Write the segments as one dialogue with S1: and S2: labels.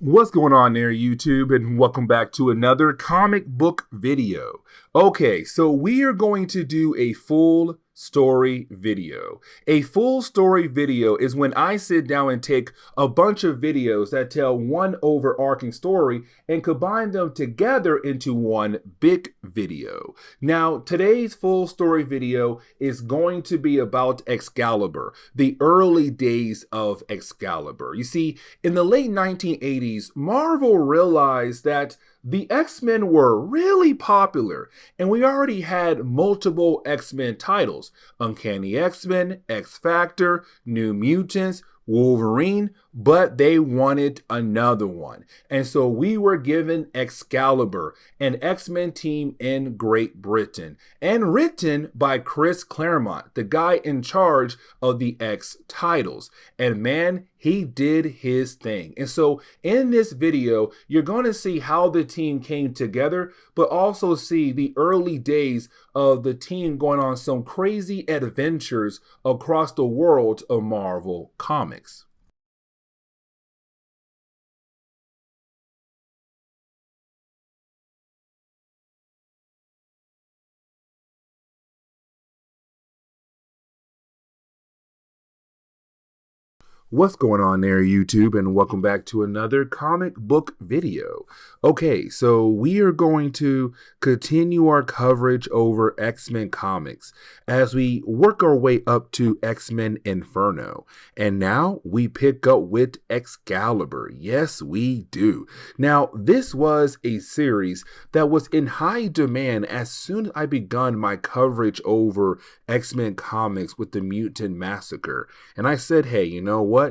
S1: What's going on there, YouTube, and welcome back to another comic book video. Okay, so we are going to do a full story video. A full story video is when I sit down and take a bunch of videos that tell one overarching story and combine them together into one big video. Now, today's full story video is going to be about Excalibur, the early days of Excalibur. You see, in the late 1980s, Marvel realized that the X-Men were really popular, and we already had multiple X-Men titles: Uncanny X-Men, X-Factor, New Mutants, Wolverine, but they wanted another one. And so we were given Excalibur, an X-Men team in Great Britain, and written by Chris Claremont, the guy in charge of the X titles. And man, he did his thing. And so in this video, you're going to see how the team came together, but also see the early days of the team going on some crazy adventures across the world of Marvel Comics. What's going on there, YouTube, and welcome back to another comic book video. Okay, so we are going to continue our coverage over X-Men comics as we work our way up to X-Men Inferno. And now we pick up with Excalibur. Yes, we do. Now, this was a series that was in high demand as soon as I begun my coverage over X-Men comics with the Mutant Massacre. And I said, hey, you know what?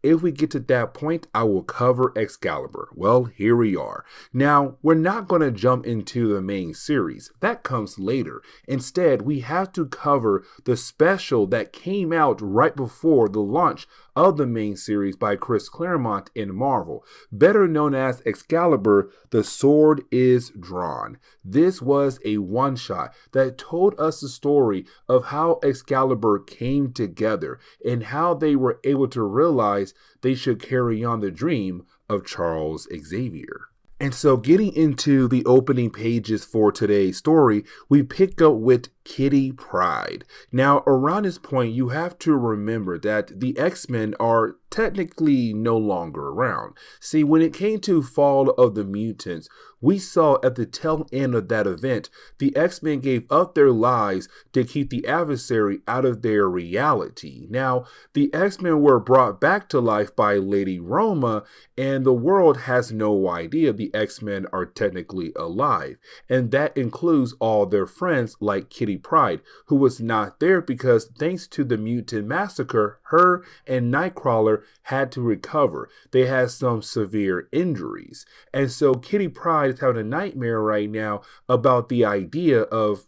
S1: If we get to that point, I will cover Excalibur. Well, here we are. Now, we're not going to jump into the main series. That comes later. Instead, we have to cover the special that came out right before the launch of the main series by Chris Claremont in Marvel, better known as Excalibur, The Sword is Drawn. This was a one-shot that told us the story of how Excalibur came together and how they were able to realize they should carry on the dream of Charles Xavier. And so getting into the opening pages for today's story, we pick up with Kitty Pryde. Now, around this point, you have to remember that the X-Men are technically no longer around. See, when it came to Fall of the Mutants, we saw at the tail end of that event, the X-Men gave up their lives to keep the adversary out of their reality. Now, the X-Men were brought back to life by Lady Roma, and the world has no idea the X-Men are technically alive. And that includes all their friends like Kitty Pryde, who was not there because thanks to the Mutant Massacre, her and Nightcrawler had to recover. They had some severe injuries. And so Kitty Pryde is having a nightmare right now about the idea of,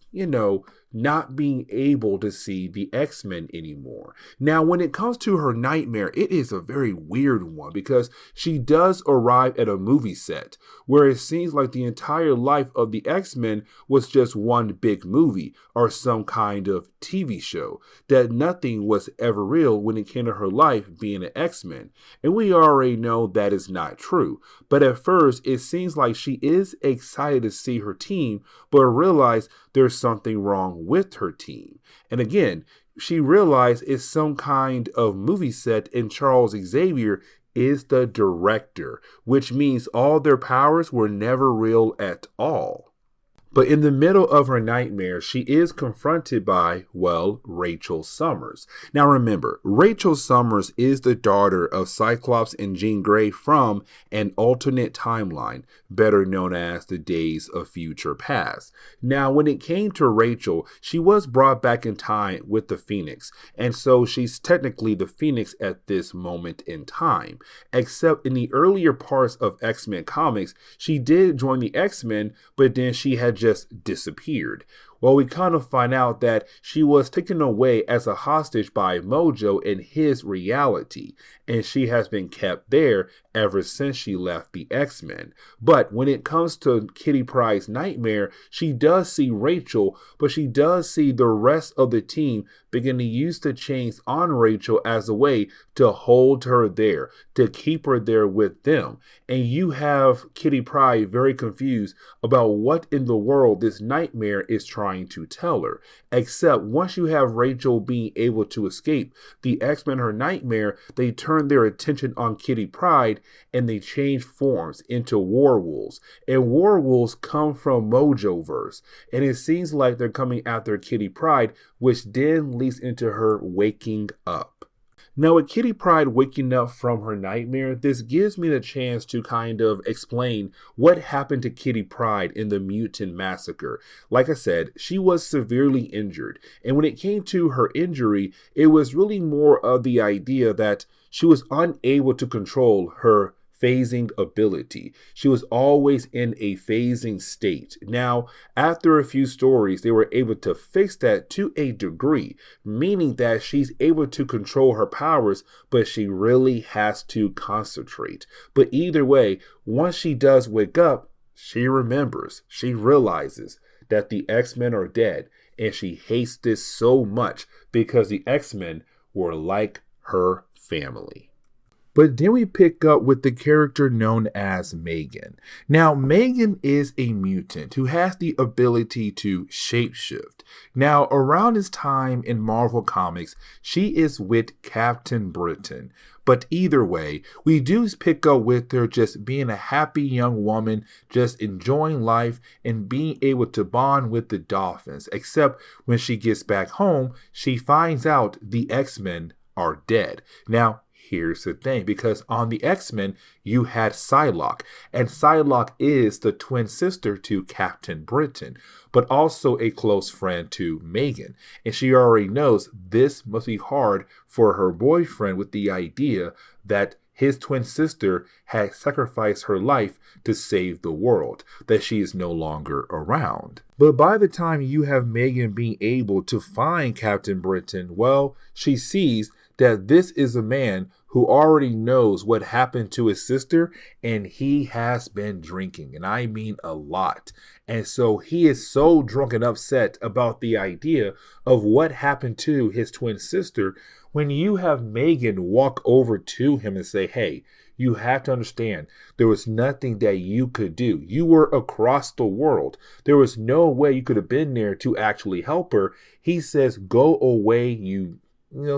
S1: not being able to see the X-Men anymore. Now, when it comes to her nightmare, it is a very weird one because she does arrive at a movie set where it seems like the entire life of the X-Men was just one big movie or some kind of TV show, that nothing was ever real when it came to her life being an X-Men. And we already know that is not true. But at first, it seems like she is excited to see her team, but realized there's something wrong with her team. And again, she realized it's some kind of movie set and Charles Xavier is the director, which means all their powers were never real at all. But in the middle of her nightmare, she is confronted by, Rachel Summers. Now remember, Rachel Summers is the daughter of Cyclops and Jean Grey from an alternate timeline, better known as the Days of Future Past. Now, when it came to Rachel, she was brought back in time with the Phoenix, and so she's technically the Phoenix at this moment in time. Except in the earlier parts of X-Men comics, she did join the X-Men, but then she had just disappeared. Well, we kind of find out that she was taken away as a hostage by Mojo in his reality, and she has been kept there ever since she left the X-Men. But when it comes to Kitty Pryde's nightmare, she does see Rachel, but she does see the rest of the team begin to use the chains on Rachel as a way to hold her there, to keep her there with them. And you have Kitty Pryde very confused about what in the world this nightmare is trying to tell her. Except once you have Rachel being able to escape the X-Men, her nightmare, they turn their attention on Kitty Pryde and they change forms into werewolves. And werewolves come from Mojoverse. And it seems like they're coming after Kitty Pryde, which then leads into her waking up. Now, with Kitty Pryde waking up from her nightmare, this gives me the chance to kind of explain what happened to Kitty Pryde in the Mutant Massacre. Like I said, she was severely injured, and when it came to her injury, it was really more of the idea that she was unable to control her phasing ability. She was always in a phasing state. Now, after a few stories, they were able to fix that to a degree, meaning that she's able to control her powers, but she really has to concentrate. But either way, once she does wake up, she remembers, she realizes that the X-Men are dead, and she hates this so much because the X-Men were like her family. But then we pick up with the character known as Megan. Now, Megan is a mutant who has the ability to shapeshift. Now, around this time in Marvel Comics, she is with Captain Britain. But either way, we do pick up with her just being a happy young woman, just enjoying life and being able to bond with the Dolphins. Except when she gets back home, she finds out the X-Men are dead. Now, here's the thing, because on the X-Men, you had Psylocke, and Psylocke is the twin sister to Captain Britain, but also a close friend to Megan. And she already knows this must be hard for her boyfriend with the idea that his twin sister had sacrificed her life to save the world, that she is no longer around. But by the time you have Megan being able to find Captain Britain, well, she sees that this is a man who already knows what happened to his sister, and he has been drinking, and I mean a lot. And so he is so drunk and upset about the idea of what happened to his twin sister. When you have Megan walk over to him and say, hey, you have to understand, there was nothing that you could do. You were across the world. There was no way you could have been there to actually help her. He says, go away, you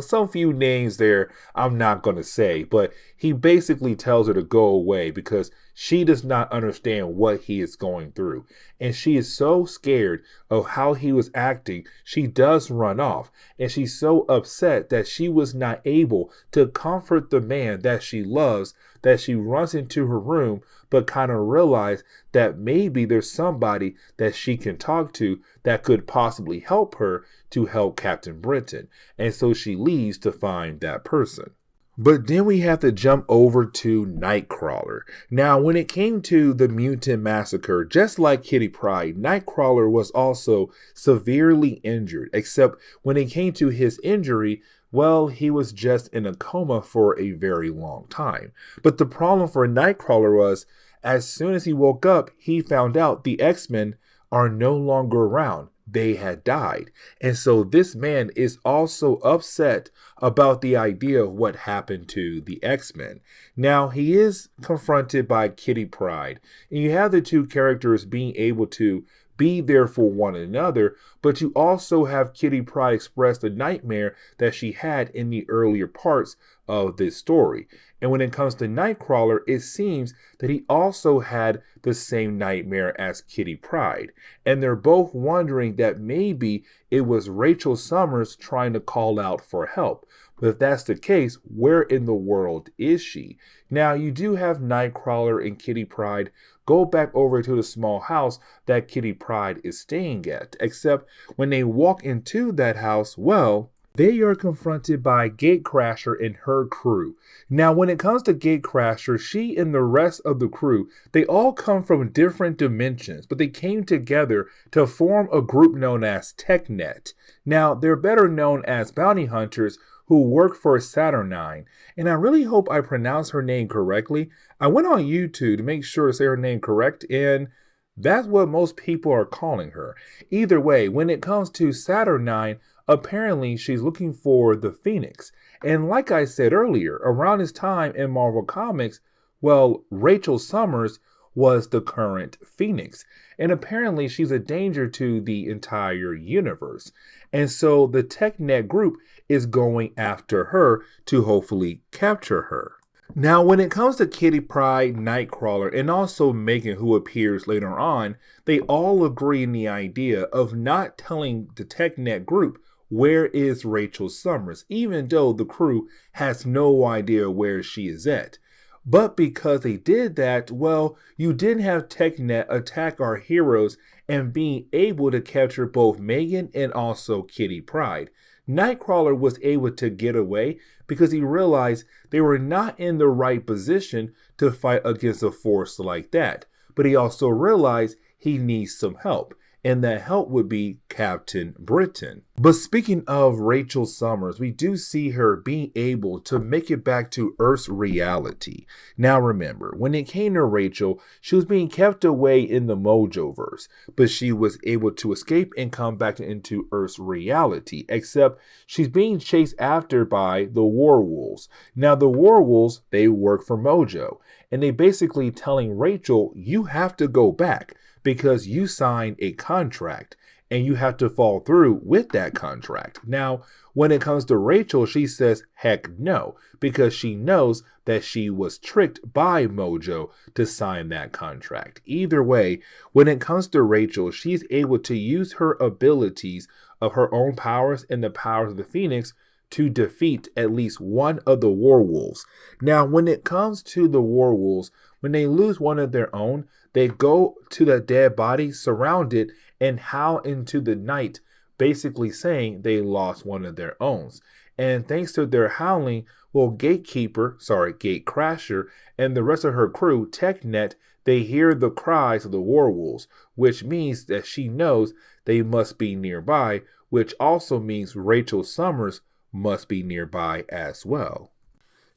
S1: some few names there I'm not going to say, but he basically tells her to go away because she does not understand what he is going through. And she is so scared of how he was acting, she does run off. And she's so upset that she was not able to comfort the man that she loves, that she runs into her room, but kind of realize that maybe there's somebody that she can talk to that could possibly help her to help Captain Britain. And so she leaves to find that person. But then we have to jump over to Nightcrawler. Now, when it came to the Mutant Massacre, just like Kitty Pryde, Nightcrawler was also severely injured, except when it came to his injury, well, he was just in a coma for a very long time. But the problem for Nightcrawler was, as soon as he woke up, he found out the X-Men are no longer around. They had died. And so this man is also upset about the idea of what happened to the X-Men. Now, he is confronted by Kitty Pryde, and you have the two characters being able to be there for one another, but you also have Kitty Pryde express the nightmare that she had in the earlier parts of this story. And when it comes to Nightcrawler, it seems that he also had the same nightmare as Kitty Pryde. And they're both wondering that maybe it was Rachel Summers trying to call out for help. But if that's the case, where in the world is she? Now, you do have Nightcrawler and Kitty Pryde go back over to the small house that Kitty Pryde is staying at. Except when they walk into that house, well, They are confronted by Gatecrasher and her crew. Now, when it comes to Gatecrasher, she and the rest of the crew, they all come from different dimensions, but they came together to form a group known as TechNet. Now, they're better known as bounty hunters who work for Saturnine, and I really hope I pronounce her name correctly. I went on YouTube to make sure to say her name correct, and that's what most people are calling her. Either way, when it comes to Saturnine, apparently she's looking for the Phoenix. And like I said earlier, around this time in Marvel Comics, well, Rachel Summers was the current Phoenix. And apparently she's a danger to the entire universe. And so the TechNet group is going after her to hopefully capture her. Now, when it comes to Kitty Pryde, Nightcrawler, and also Megan, who appears later on, they all agree in the idea of not telling the TechNet group where is Rachel Summers, even though the crew has no idea where she is at. But because they did that, well, you didn't have TechNet attack our heroes and being able to capture both Megan and also Kitty Pryde. Nightcrawler was able to get away because he realized they were not in the right position to fight against a force like that. But he also realized he needs some help, and that help would be Captain Britain. But speaking of Rachel Summers, we do see her being able to make it back to Earth's reality. Now remember, when it came to Rachel, she was being kept away in the Mojoverse, but she was able to escape and come back into Earth's reality, except she's being chased after by the Werewolves. Now the Werewolves, they work for Mojo, and they basically telling Rachel, you have to go back because you signed a contract and you have to follow through with that contract. Now, when it comes to Rachel, she says, heck no, because she knows that she was tricked by Mojo to sign that contract. Either way, when it comes to Rachel, she's able to use her abilities of her own powers and the powers of the Phoenix to defeat at least one of the Werewolves. Now, when it comes to the Werewolves, when they lose one of their own, they go to the dead body, surround it, and howl into the night, basically saying they lost one of their own. And thanks to their howling, well, Gatecrasher, and the rest of her crew, TechNet, they hear the cries of the Werewolves, which means that she knows they must be nearby, which also means Rachel Summers must be nearby as well.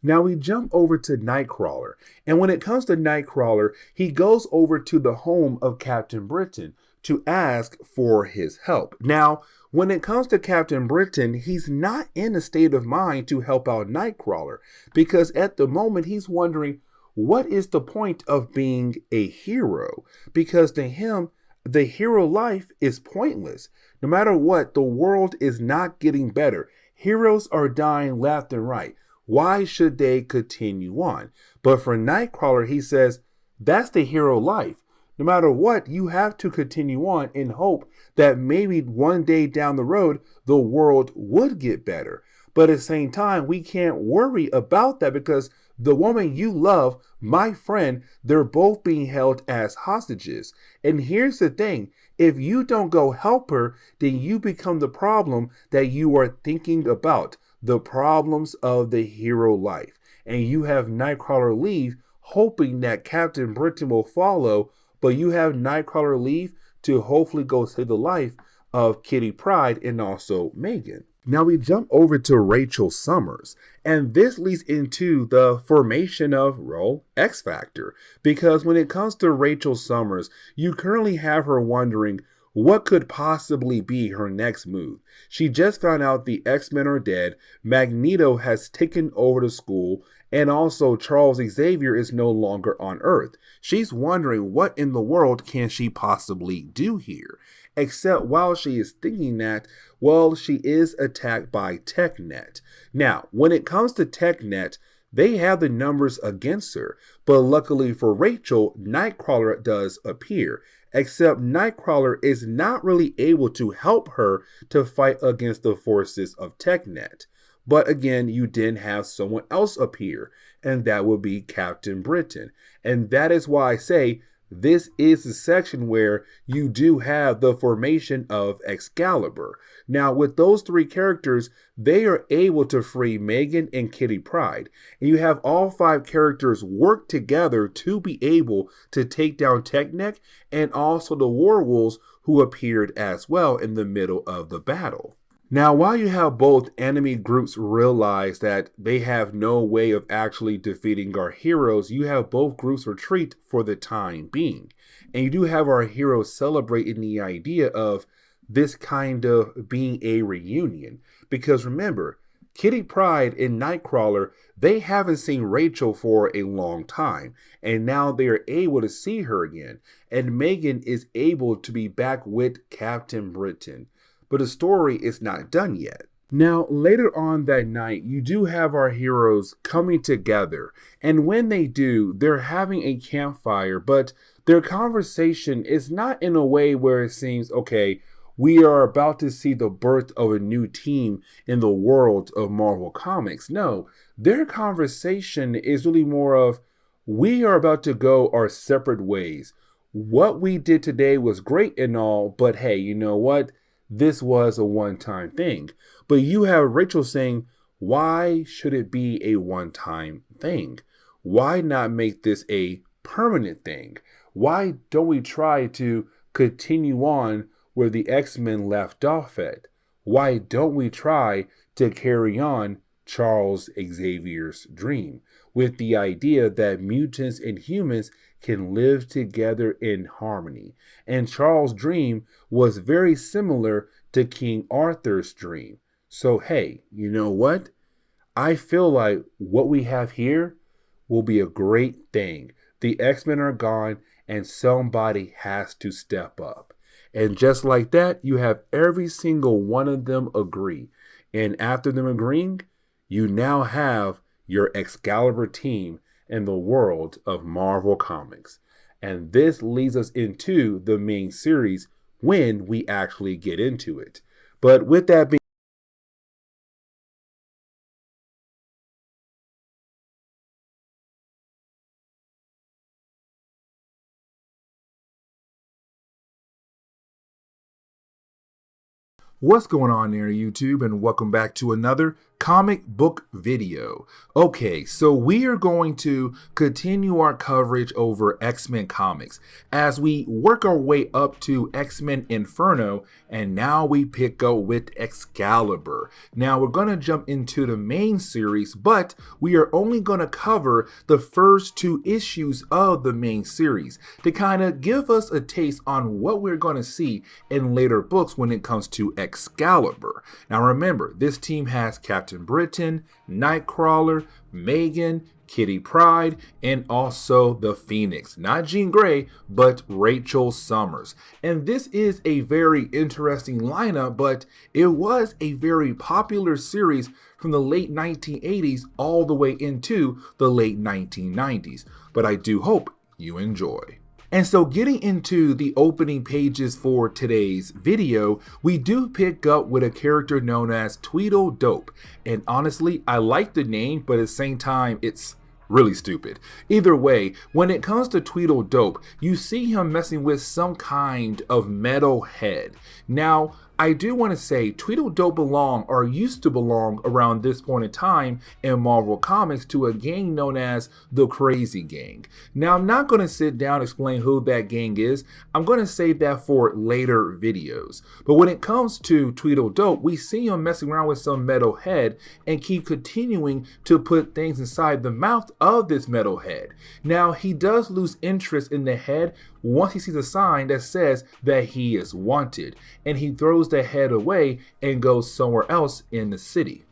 S1: Now we jump over to Nightcrawler, and when it comes to Nightcrawler, he goes over to the home of Captain Britain to ask for his help. Now, when it comes to Captain Britain, he's not in a state of mind to help out Nightcrawler, because at the moment he's wondering, what is the point of being a hero? Because to him, the hero life is pointless. No matter what, the world is not getting better. Heroes are dying left and right. Why should they continue on? But for Nightcrawler, he says, that's the hero life. No matter what, you have to continue on in hope that maybe one day down the road, the world would get better. But at the same time, we can't worry about that because the woman you love, my friend, they're both being held as hostages. And here's the thing. If you don't go help her, then you become the problem that you are thinking about. The problems of the hero life. And you have Nightcrawler leave, hoping that Captain Britain will follow, but you have Nightcrawler leave to hopefully go save the life of Kitty Pryde and also Megan. Now we jump over to Rachel Summers, and this leads into the formation of, well, X Factor, because when it comes to Rachel Summers, you currently have her wondering, what could possibly be her next move? She just found out the X-Men are dead, Magneto has taken over the school, and also Charles Xavier is no longer on Earth. She's wondering what in the world can she possibly do here? Except while she is thinking that, well, she is attacked by TechNet. Now, when it comes to TechNet, they have the numbers against her, but luckily for Rachel, Nightcrawler does appear. Except Nightcrawler is not really able to help her to fight against the forces of TechNet. But again, you didn't have someone else appear, and that would be Captain Britain. And that is why I say this is the section where you do have the formation of Excalibur. Now, with those three characters, they are able to free Megan and Kitty Pryde. And you have all five characters work together to be able to take down Techneck and also the Werewolves who appeared as well in the middle of the battle. Now, while you have both enemy groups realize that they have no way of actually defeating our heroes, you have both groups retreat for the time being. And you do have our heroes celebrating the idea of this kind of being a reunion. Because remember, Kitty Pryde and Nightcrawler, they haven't seen Rachel for a long time. And now they are able to see her again. And Megan is able to be back with Captain Britain. But the story is not done yet. Now, later on that night, you do have our heroes coming together. And when they do, they're having a campfire, but their conversation is not in a way where it seems, okay, we are about to see the birth of a new team in the world of Marvel Comics. No, their conversation is really more of, we are about to go our separate ways. What we did today was great and all, but hey, you know what? This was a one-time thing. But you have Rachel saying, why should it be a one-time thing? Why not make this a permanent thing? Why don't we try to continue on where the X-Men left off at? Why don't we try to carry on Charles Xavier's dream with the idea that mutants and humans can live together in harmony? And Charles' dream was very similar to King Arthur's dream. So hey, you know what? I feel like what we have here will be a great thing. The X-Men are gone and somebody has to step up. And just like that, you have every single one of them agree. And after them agreeing, you now have your Excalibur team in the world of Marvel Comics. And this leads us into the main series when we actually get into it. But with that being What's going on there, YouTube, and welcome back to another comic book video. Okay, so we are going to continue our coverage over X-Men comics as we work our way up to X-Men Inferno, and now we pick up with Excalibur. Now we're going to jump into the main series, but we are only going to cover the first two issues of the main series to kind of give us a taste on what we're going to see in later books when it comes to Excalibur. Now remember, this team has Captain Britain, Nightcrawler, Megan, Kitty Pryde, and also the Phoenix. Not Jean Grey, but Rachel Summers. And this is a very interesting lineup, but it was a very popular series from the late 1980s all the way into the late 1990s. But I do hope you enjoy. And so getting into the opening pages for today's video, we do pick up with a character known as Tweedledope. And honestly, I like the name, but at the same time, it's really stupid. Either way, when it comes to Tweedledope, you see him messing with some kind of metal head. Now, I do want to say Tweedledope belong or used to belong around this point in time in Marvel Comics to a gang known as the Crazy Gang. Now, I'm not going to sit down and explain who that gang is. I'm going to save that for later videos. But when it comes to Tweedledope, we see him messing around with some metal head and keep continuing to put things inside the mouth of this metal head. Now, he does lose interest in the head once he sees a sign that says that he is wanted, and he throws the head away and goes somewhere else in the city.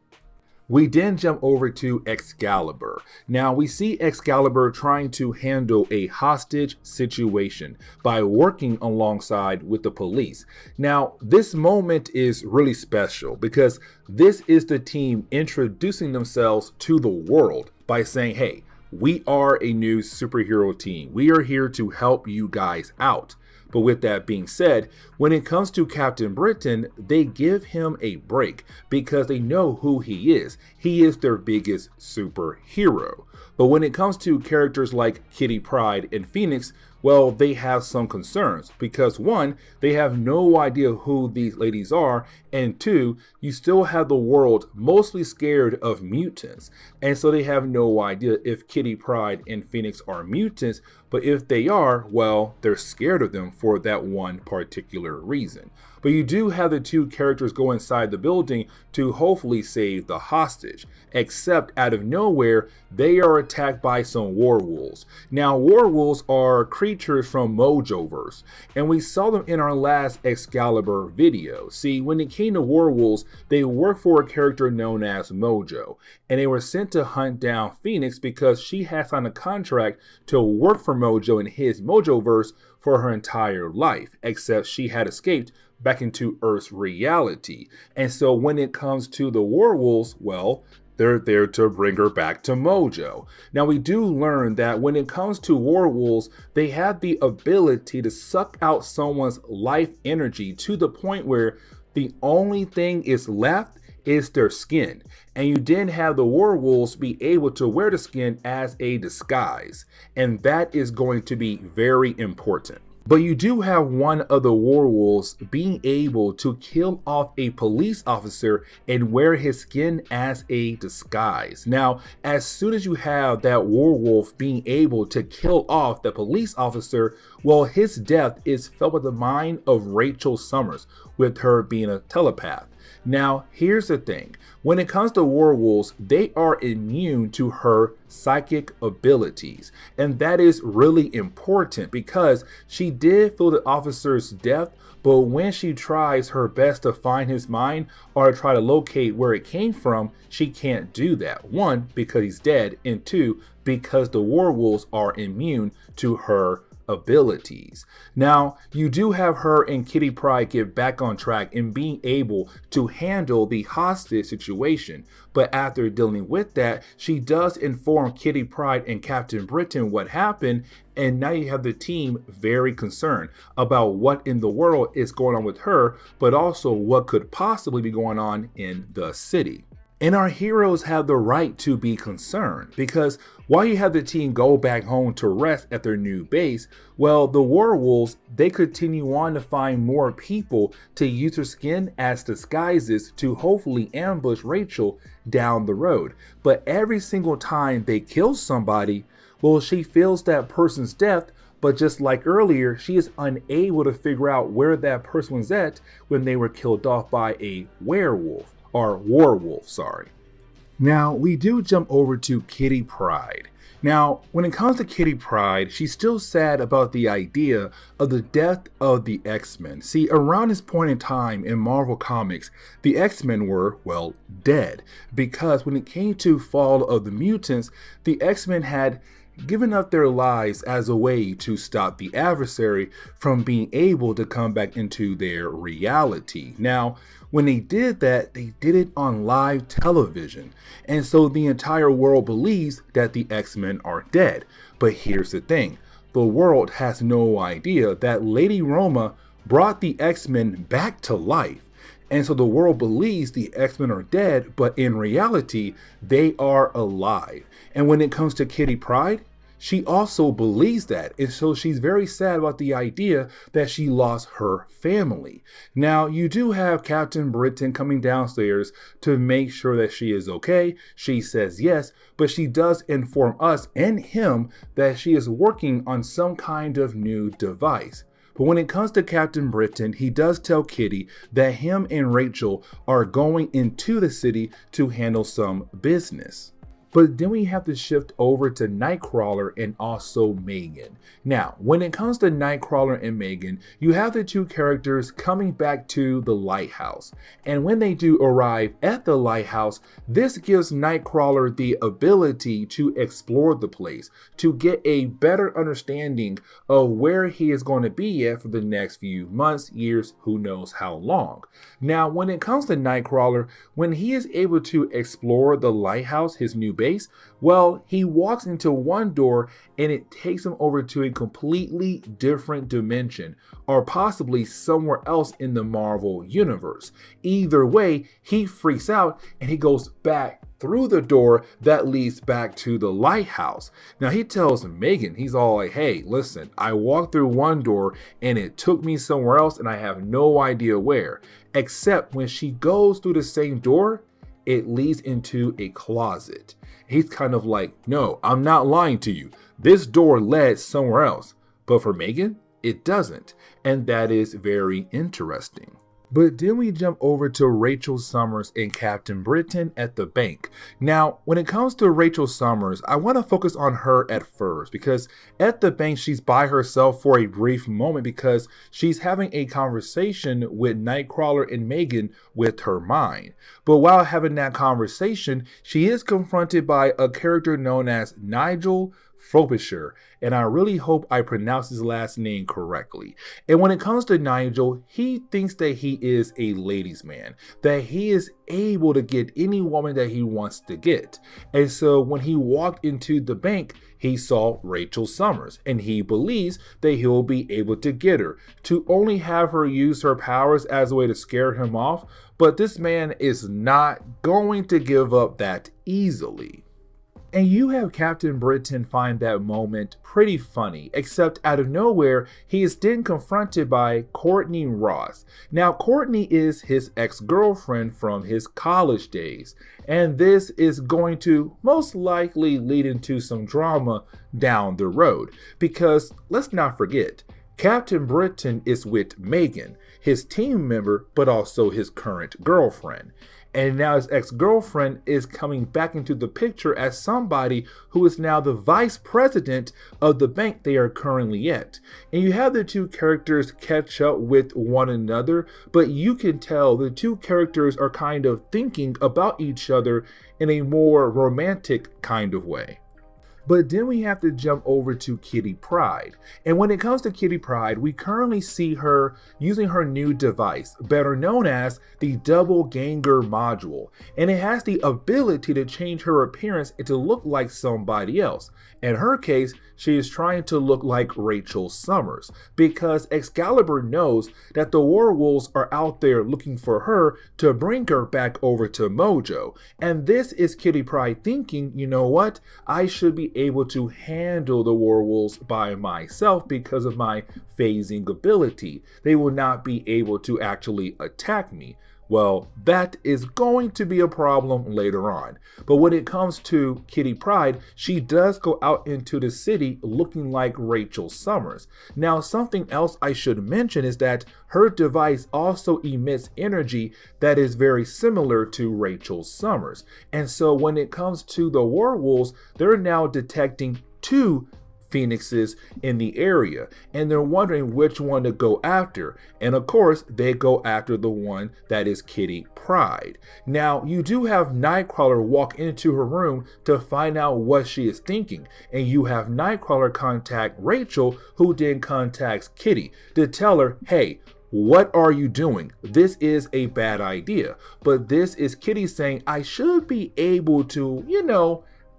S1: We then jump over to Excalibur. Now we see Excalibur trying to handle a hostage situation by working alongside with the police. Now this moment is really special because this is the team introducing themselves to the world by saying, hey, we are a new superhero team. We are here to help you guys out. But with that being said, when it comes to Captain Britain, they give him a break because they know who he is. He is their biggest superhero. But when it comes to characters like Kitty Pryde and Phoenix, well, they have some concerns because one, they have no idea who these ladies are, and two, you still have the world mostly scared of mutants, and so they have no idea if Kitty Pryde and Phoenix are mutants, but if they are, well, they're scared of them for that one particular reason. But you do have the two characters go inside the building to hopefully save the hostage, except out of nowhere, they are attacked by some werewolves. Now, werewolves are creatures from Mojoverse, and we saw them in our last Excalibur video. See, when it came to werewolves, they worked for a character known as Mojo, and they were sent to hunt down Phoenix because she had signed a contract to work for Mojo in his Mojoverse for her entire life, except she had escaped back into Earth's reality. And so when it comes to the werewolves, well, they're there to bring her back to Mojo. Now, we do learn that when it comes to werewolves, they have the ability to suck out someone's life energy to the point where the only thing is left is their skin. And you then have the werewolves be able to wear the skin as a disguise. And that is going to be very important. But you do have one of the werewolves being able to kill off a police officer and wear his skin as a disguise. Now, as soon as you have that werewolf being able to kill off the police officer, well, his death is felt with the mind of Rachel Summers, with her being a telepath. Now, here's the thing. When it comes to werewolves, they are immune to her psychic abilities. And that is really important because she did feel the officer's death, but when she tries her best to find his mind or try to locate where it came from, she can't do that. One, because he's dead, and two, because the werewolves are immune to her abilities. Now, you do have her and Kitty Pryde get back on track in being able to handle the hostage situation, but after dealing with that, she does inform Kitty Pryde and Captain Britain what happened, and now you have the team very concerned about what in the world is going on with her, but also what could possibly be going on in the city. And our heroes have the right to be concerned because while you have the team go back home to rest at their new base, well, the werewolves, they continue on to find more people to use their skin as disguises to hopefully ambush Rachel down the road. But every single time they kill somebody, well, she feels that person's death, but just like earlier, she is unable to figure out where that person was at when they were killed off by a werewolf. Or werewolf, sorry. Now, we do jump over to Kitty Pryde. Now, when it comes to Kitty Pryde, she's still sad about the idea of the death of the X-Men. See, around this point in time in Marvel Comics, the X-Men were, well, dead. Because when it came to Fall of the Mutants, the X-Men had given up their lives as a way to stop the adversary from being able to come back into their reality. Now, when they did that, they did it on live television. And so the entire world believes that the X-Men are dead. But here's the thing. The world has no idea that Lady Roma brought the X-Men back to life. And so the world believes the X-Men are dead, but in reality, they are alive. And when it comes to Kitty Pryde, she also believes that, and so she's very sad about the idea that she lost her family. Now, you do have Captain Britain coming downstairs to make sure that she is okay. She says yes, but she does inform us and him that she is working on some kind of new device. But when it comes to Captain Britain, he does tell Kitty that him and Rachel are going into the city to handle some business. But then we have to shift over to Nightcrawler and also Megan. Now, when it comes to Nightcrawler and Megan, you have the two characters coming back to the lighthouse. And when they do arrive at the lighthouse, this gives Nightcrawler the ability to explore the place, to get a better understanding of where he is going to be at for the next few months, years, who knows how long. Now, when it comes to Nightcrawler, when he is able to explore the lighthouse, his new base, base? Well, he walks into one door and it takes him over to a completely different dimension, or possibly somewhere else in the Marvel universe. Either way, he freaks out and he goes back through the door that leads back to the lighthouse. Now he tells Megan, he's all like, hey, listen, I walked through one door and it took me somewhere else and I have no idea where. Except when she goes through the same door, it leads into a closet. He's kind of like, no, I'm not lying to you. This door led somewhere else. But for Megan, it doesn't. And that is very interesting. But then we jump over to Rachel Summers and Captain Britain at the bank. Now, when it comes to Rachel Summers, I want to focus on her at first because at the bank, she's by herself for a brief moment because she's having a conversation with Nightcrawler and Megan with her mind. But while having that conversation, she is confronted by a character known as Nigel Frobisher, and I really hope I pronounce his last name correctly. And when it comes to Nigel, he thinks that he is a ladies' man, that he is able to get any woman that he wants to get. And so when he walked into the bank, he saw Rachel Summers, and he believes that he'll be able to get her, to only have her use her powers as a way to scare him off. But this man is not going to give up that easily. And you have Captain Britain find that moment pretty funny, except out of nowhere, he is then confronted by Courtney Ross. Now, Courtney is his ex-girlfriend from his college days, and this is going to most likely lead into some drama down the road, because let's not forget, Captain Britain is with Megan, his team member, but also his current girlfriend. And now his ex-girlfriend is coming back into the picture as somebody who is now the vice president of the bank they are currently at. And you have the two characters catch up with one another, but you can tell the two characters are kind of thinking about each other in a more romantic kind of way. But then we have to jump over to Kitty Pryde. And when it comes to Kitty Pryde, we currently see her using her new device, better known as the Double Ganger module. And it has the ability to change her appearance and to look like somebody else. In her case, she is trying to look like Rachel Summers because Excalibur knows that the werewolves are out there looking for her to bring her back over to Mojo. And this is Kitty Pryde thinking, you know what? I should be able to handle the werewolves by myself because of my phasing ability. They will not be able to actually attack me. Well, that is going to be a problem later on. But when it comes to Kitty Pryde, she does go out into the city looking like Rachel Summers. Now, something else I should mention is that her device also emits energy that is very similar to Rachel Summers. And so when it comes to the werewolves, they're now detecting two phoenixes in the area, and they're wondering which one to go after. And of course, they go after the one that is Kitty Pryde. Now, you do have Nightcrawler walk into her room to find out what she is thinking, and you have Nightcrawler contact Rachel, who then contacts Kitty to tell her, hey, what are you doing? This is a bad idea. But this is Kitty saying, I should be able to,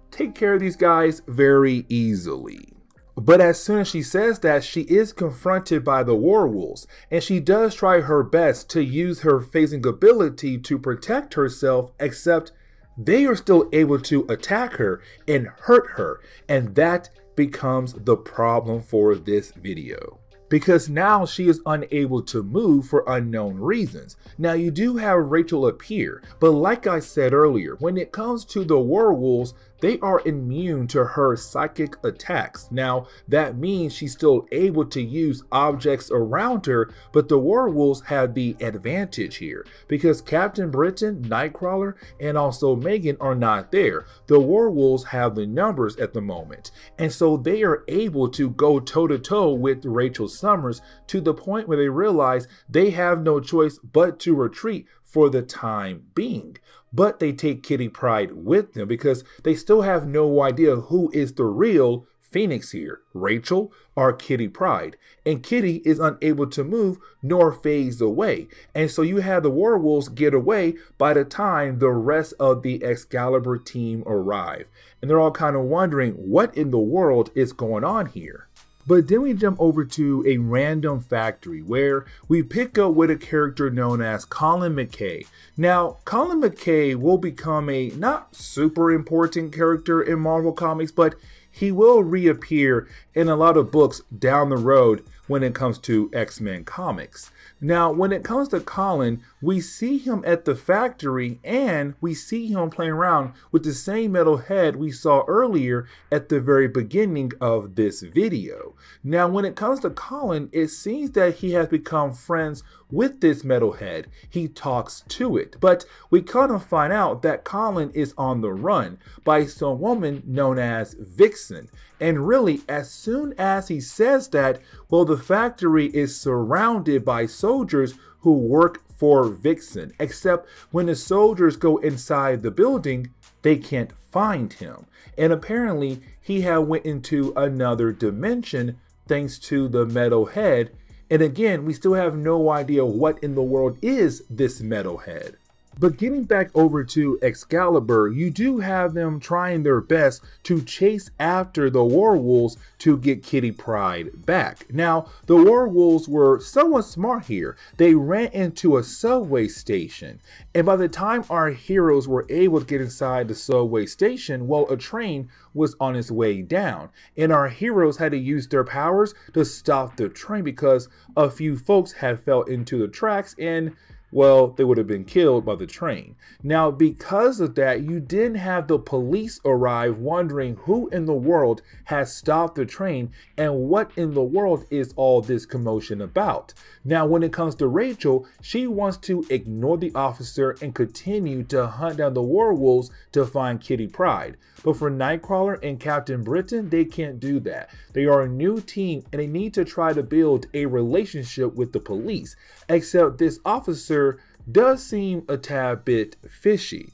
S1: take care of these guys very easily. But as soon as she says that, she is confronted by the werewolves, and she does try her best to use her phasing ability to protect herself, except they are still able to attack her and hurt her, and that becomes the problem for this video. Because now she is unable to move for unknown reasons. Now you do have Rachel appear, but like I said earlier, when it comes to the werewolves, they are immune to her psychic attacks. Now that means she's still able to use objects around her, but the werewolves have the advantage here because Captain Britain, Nightcrawler, and also Megan are not there. The werewolves have the numbers at the moment, and so they are able to go toe-to-toe with Rachel Summers to the point where they realize they have no choice but to retreat for the time being. But they take Kitty Pryde with them because they still have no idea who is the real Phoenix here, Rachel or Kitty Pryde, and Kitty is unable to move nor phase away, and so you have the werewolves get away by the time the rest of the Excalibur team arrive, and they're all kind of wondering what in the world is going on here. But then we jump over to a random factory where we pick up with a character known as Colin McKay. Now, Colin McKay will become a not super important character in Marvel Comics, but he will reappear in a lot of books down the road when it comes to X-Men comics. Now, when it comes to Colin, we see him at the factory and we see him playing around with the same metal head we saw earlier at the very beginning of this video. Now, when it comes to Colin, it seems that he has become friends with this metal head. He talks to it, but we kind of find out that Colin is on the run by some woman known as Vixen. And really, as soon as he says that, well, the factory is surrounded by soldiers who work for Vixen, except when the soldiers go inside the building, they can't find him. And apparently, he had went into another dimension thanks to the metal head. And again, we still have no idea what in the world is this metal head. But getting back over to Excalibur, you do have them trying their best to chase after the werewolves to get Kitty Pryde back. Now, the werewolves were somewhat smart here. They ran into a subway station, and by the time our heroes were able to get inside the subway station, well, a train was on its way down, and our heroes had to use their powers to stop the train because a few folks had fell into the tracks and well, they would have been killed by the train. Now, because of that, you didn't have the police arrive wondering who in the world has stopped the train and what in the world is all this commotion about. Now, when it comes to Rachel, she wants to ignore the officer and continue to hunt down the werewolves to find Kitty Pryde. But for Nightcrawler and Captain Britain, they can't do that. They are a new team and they need to try to build a relationship with the police, except this officer does seem a tad bit fishy.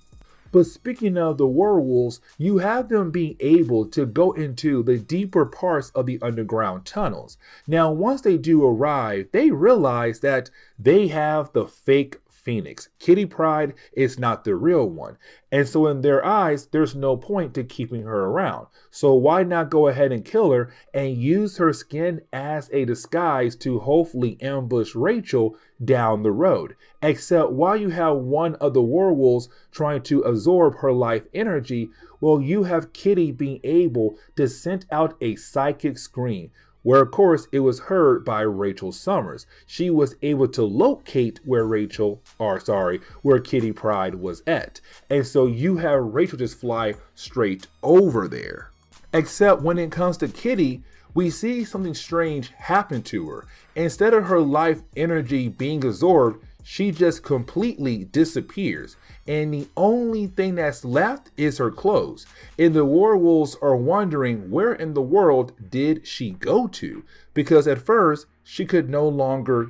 S1: But speaking of the werewolves, you have them being able to go into the deeper parts of the underground tunnels. Now, once they do arrive, they realize that they have the fake Phoenix. Kitty Pryde is not the real one. And so in their eyes, there's no point to keeping her around. So why not go ahead and kill her and use her skin as a disguise to hopefully ambush Rachel down the road? Except while you have one of the werewolves trying to absorb her life energy, well, you have Kitty being able to send out a psychic scream, where of course it was heard by Rachel Summers. She was able to locate where where Kitty Pryde was at. And so you have Rachel just fly straight over there. Except when it comes to Kitty, we see something strange happen to her. Instead of her life energy being absorbed, she just completely disappears. And the only thing that's left is her clothes. And the werewolves are wondering where in the world did she go to? Because at first she could no longer,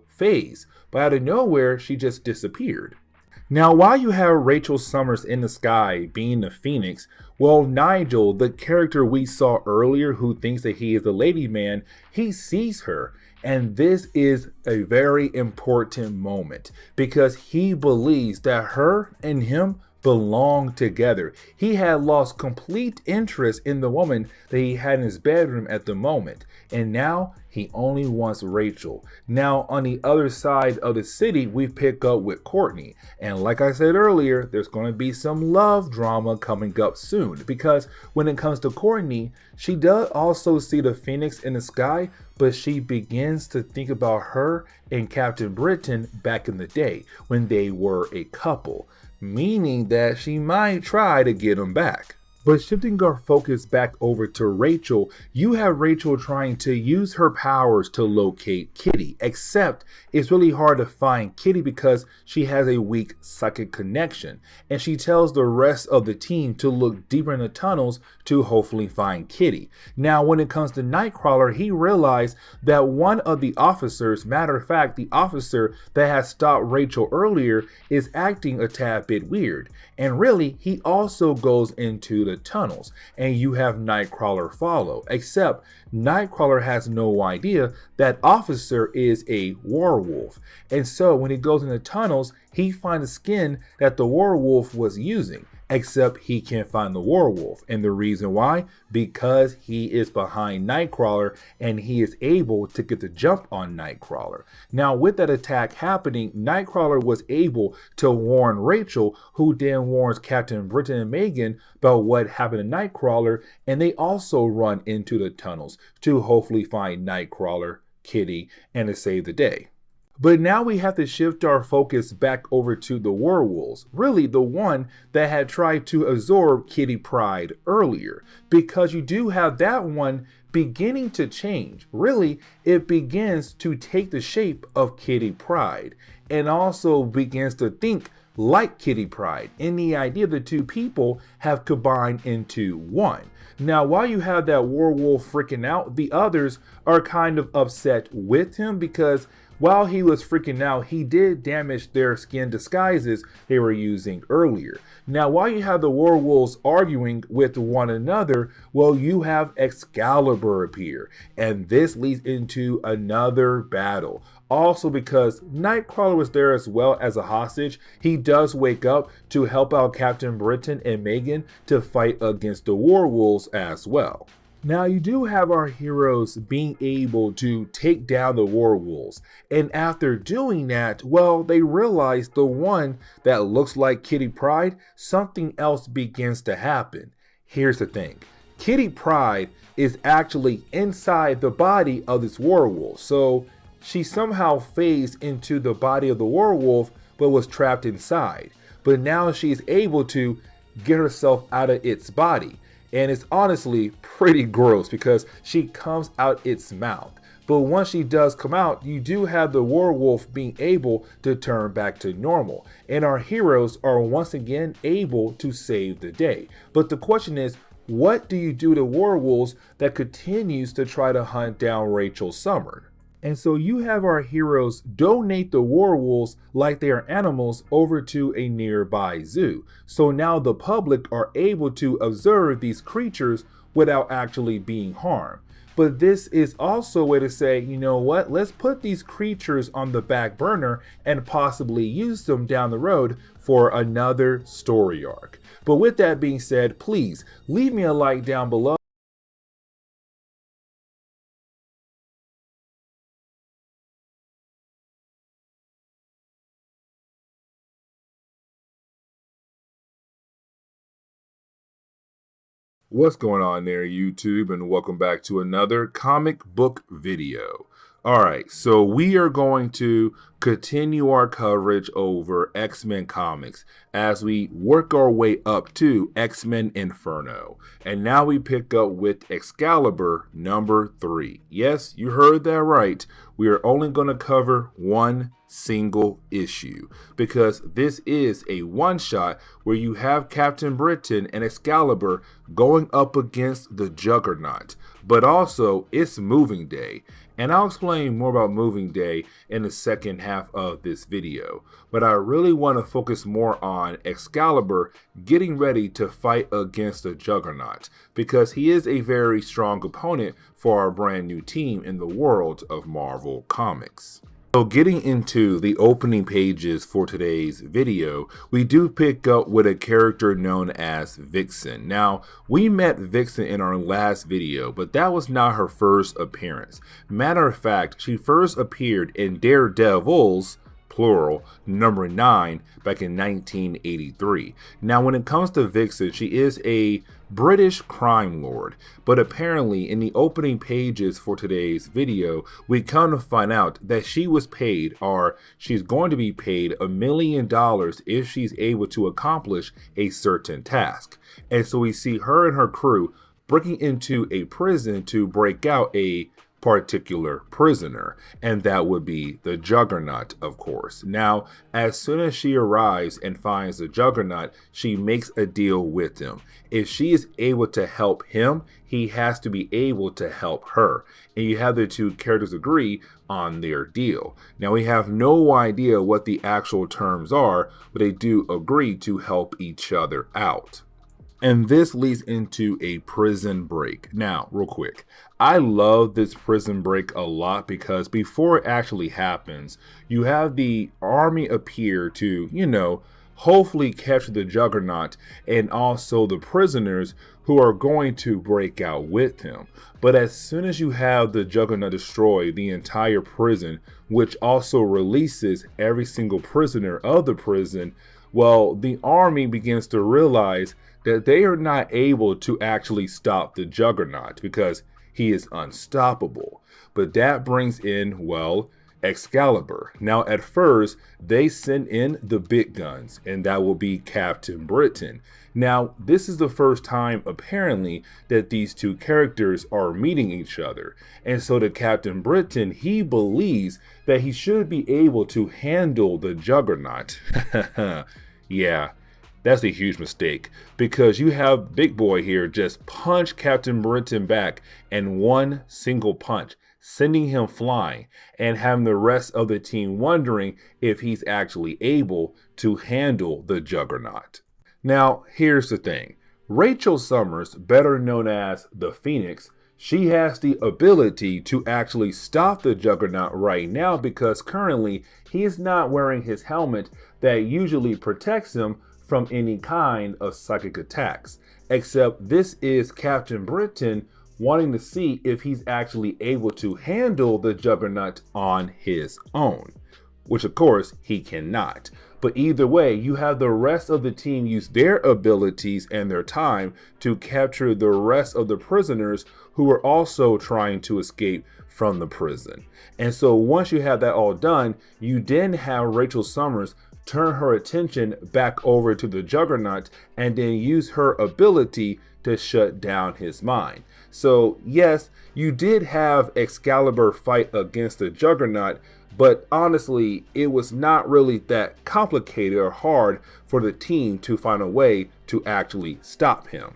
S1: phase. But out of nowhere, she just disappeared. Now, while you have Rachel Summers in the sky being the Phoenix, well, Nigel, the character we saw earlier who thinks that he is the Lady Man, he sees her. And this is a very important moment because he believes that her and him belong together. He had lost complete interest in the woman that he had in his bedroom at the moment, and now he only wants Rachel. Now, on the other side of the city, we pick up with Courtney, and like I said earlier, there's going to be some love drama coming up soon because when it comes to Courtney, she does also see the Phoenix in the sky, but she begins to think about her and Captain Britain back in the day when they were a couple, meaning that she might try to get him back. But shifting our focus back over to Rachel, you have Rachel trying to use her powers to locate Kitty, except it's really hard to find Kitty because she has a weak psychic connection, and she tells the rest of the team to look deeper in the tunnels to hopefully find Kitty. Now, when it comes to Nightcrawler, he realized that one of the officers, matter of fact, the officer that had stopped Rachel earlier, is acting a tad bit weird, and really, he also goes into the the tunnels, and you have Nightcrawler follow, except Nightcrawler has no idea that Officer is a werewolf. And so when he goes in the tunnels, he finds the skin that the werewolf was using, except he can't find the werewolf. And the reason why? Because he is behind Nightcrawler and he is able to get the jump on Nightcrawler. Now, with that attack happening, Nightcrawler was able to warn Rachel, who then warns Captain Britain and Megan about what happened to Nightcrawler, and they also run into the tunnels to hopefully find Nightcrawler, Kitty, and to save the day. But now we have to shift our focus back over to the werewolves, really the one that had tried to absorb Kitty Pryde earlier, because you do have that one beginning to change. Really, it begins to take the shape of Kitty Pryde and also begins to think like Kitty Pryde, and the idea the two people have combined into one. Now, while you have that werewolf freaking out, the others are kind of upset with him because while he was freaking out, he did damage their skin disguises they were using earlier. Now, while you have the werewolves arguing with one another, well, you have Excalibur appear, and this leads into another battle. Also, because Nightcrawler was there as well as a hostage, he does wake up to help out Captain Britain and Megan to fight against the werewolves as well. Now, you do have our heroes being able to take down the werewolves, and after doing that, well, they realize the one that looks like Kitty Pryde, something else begins to happen. Here's the thing. Kitty Pryde is actually inside the body of this werewolf, so she somehow phased into the body of the werewolf but was trapped inside. But now she's able to get herself out of its body. And it's honestly pretty gross because she comes out its mouth. But once she does come out, you do have the werewolf being able to turn back to normal. And our heroes are once again able to save the day. But the question is, what do you do to werewolves that continues to try to hunt down Rachel Summers? And so you have our heroes donate the werewolves like they are animals over to a nearby zoo. So now the public are able to observe these creatures without actually being harmed. But this is also a way to say, you know what, let's put these creatures on the back burner and possibly use them down the road for another story arc. But with that being said, please leave me a like down below. What's going on there, YouTube, and welcome back to another comic book video. Alright, so we are going to continue our coverage over X-Men comics as we work our way up to X-Men Inferno. And now we pick up with Excalibur number 3. Yes, you heard that right. We are only going to cover one single issue because this is a one-shot where you have Captain Britain and Excalibur going up against the Juggernaut, but also it's moving day, and I'll explain more about moving day in the second half of this video. But I really want to focus more on Excalibur getting ready to fight against the Juggernaut because he is a very strong opponent for our brand new team in the world of Marvel Comics. So getting into the opening pages for today's video, we do pick up with a character known as Vixen. Now, we met Vixen in our last video, but that was not her first appearance. Matter of fact, she first appeared in Daredevil's, plural, number 9 back in 1983. Now, when it comes to Vixen, she is a British crime lord, but apparently in the opening pages for today's video, we come to find out that she was paid, or she's going to be paid, $1 million if she's able to accomplish a certain task. And so we see her and her crew breaking into a prison to break out a particular prisoner, and that would be the Juggernaut, of course. Now, as soon as she arrives and finds the Juggernaut, she makes a deal with him. If she is able to help him, he has to be able to help her, and you have the two characters agree on their deal. Now, we have no idea what the actual terms are, but they do agree to help each other out. And this leads into a prison break. Now, real quick, I love this prison break a lot because before it actually happens, you have the army appear to, hopefully capture the Juggernaut and also the prisoners who are going to break out with him. But as soon as you have the Juggernaut destroy the entire prison, which also releases every single prisoner of the prison, well, the army begins to realize that they are not able to actually stop the Juggernaut because he is unstoppable. But that brings in, well, Excalibur. Now, at first, they send in the big guns, and that will be Captain Britain. Now, this is the first time, apparently, that these two characters are meeting each other. And so the Captain Britain, he believes that he should be able to handle the Juggernaut. Yeah. That's a huge mistake because you have Big Boy here just punch Captain Britain back in one single punch, sending him flying and having the rest of the team wondering if he's actually able to handle the Juggernaut. Now, here's the thing. Rachel Summers, better known as the Phoenix, she has the ability to actually stop the Juggernaut right now because currently he is not wearing his helmet that usually protects him from any kind of psychic attacks, except this is Captain Britain wanting to see if he's actually able to handle the Juggernaut on his own, which of course he cannot. But either way, you have the rest of the team use their abilities and their time to capture the rest of the prisoners who are also trying to escape from the prison. And so once you have that all done, you then have Rachel Summers turn her attention back over to the Juggernaut and then use her ability to shut down his mind. So yes, you did have Excalibur fight against the Juggernaut, but honestly, it was not really that complicated or hard for the team to find a way to actually stop him.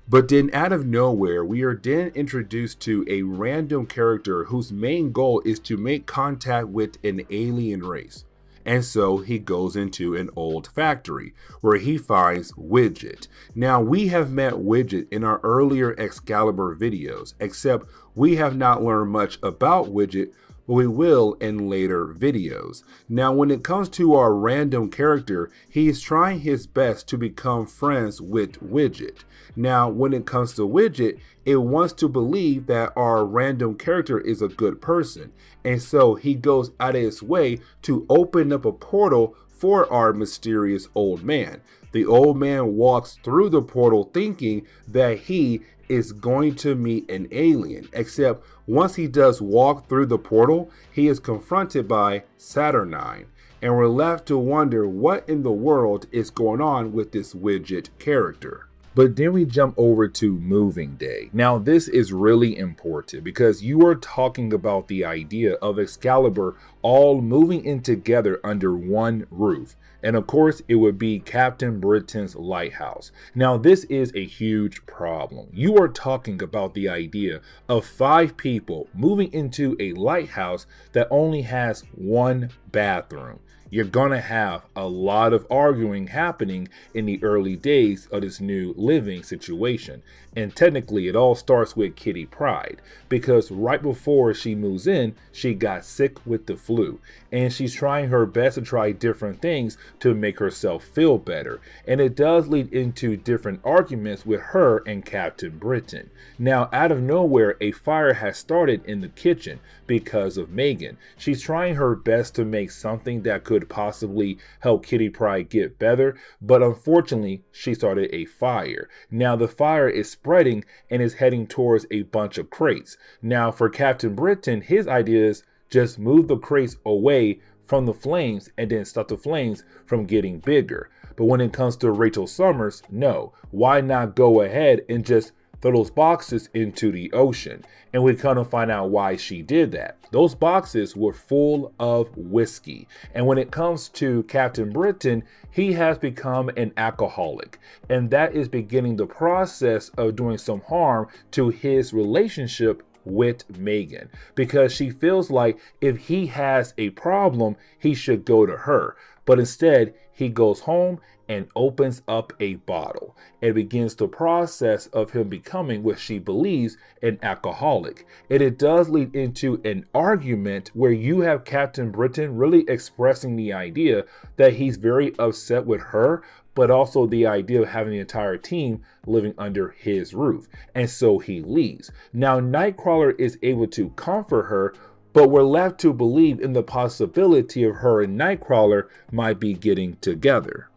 S1: But then out of nowhere, we are then introduced to a random character whose main goal is to make contact with an alien race. And so he goes into an old factory where he finds Widget. Now, we have met Widget in our earlier Excalibur videos, except we have not learned much about Widget, but we will in later videos. Now, when it comes to our random character, he is trying his best to become friends with Widget. Now, when it comes to Widget, it wants to believe that our random character is a good person. And so he goes out of his way to open up a portal for our mysterious old man. The old man walks through the portal thinking that he is going to meet an alien, except once he does walk through the portal, he is confronted by Saturnine, and we're left to wonder what in the world is going on with this Widget character. But then we jump over to moving day. Now, this is really important because you are talking about the idea of Excalibur all moving in together under one roof. And of course, it would be Captain Britain's lighthouse. Now, this is a huge problem. You are talking about the idea of 5 people moving into a lighthouse that only has one bathroom. You're gonna have a lot of arguing happening in the early days of this new living situation. And technically it all starts with Kitty Pryde, because right before she moves in, she got sick with the flu. And she's trying her best to try different things to make herself feel better. And it does lead into different arguments with her and Captain Britain. Now, out of nowhere, a fire has started in the kitchen because of Megan. She's trying her best to make something that could possibly help Kitty Pryde get better, but unfortunately, she started a fire. Now, the fire is spreading and is heading towards a bunch of crates. Now, for Captain Britain, his idea is just move the crates away from the flames and then stop the flames from getting bigger. But when it comes to Rachel Summers, no. Why not go ahead and just throw those boxes into the ocean? And we kind of find out why she did that. Those boxes were full of whiskey. And when it comes to Captain Britain, he has become an alcoholic. And that is beginning the process of doing some harm to his relationship with Megan because she feels like if he has a problem, he should go to her. But instead, he goes home and opens up a bottle and begins the process of him becoming what she believes an alcoholic. And it does lead into an argument where you have Captain Britain really expressing the idea that he's very upset with her, but also the idea of having the entire team living under his roof. And so he leaves. Now, Nightcrawler is able to comfort her, but we're left to believe in the possibility of her and Nightcrawler might be getting together.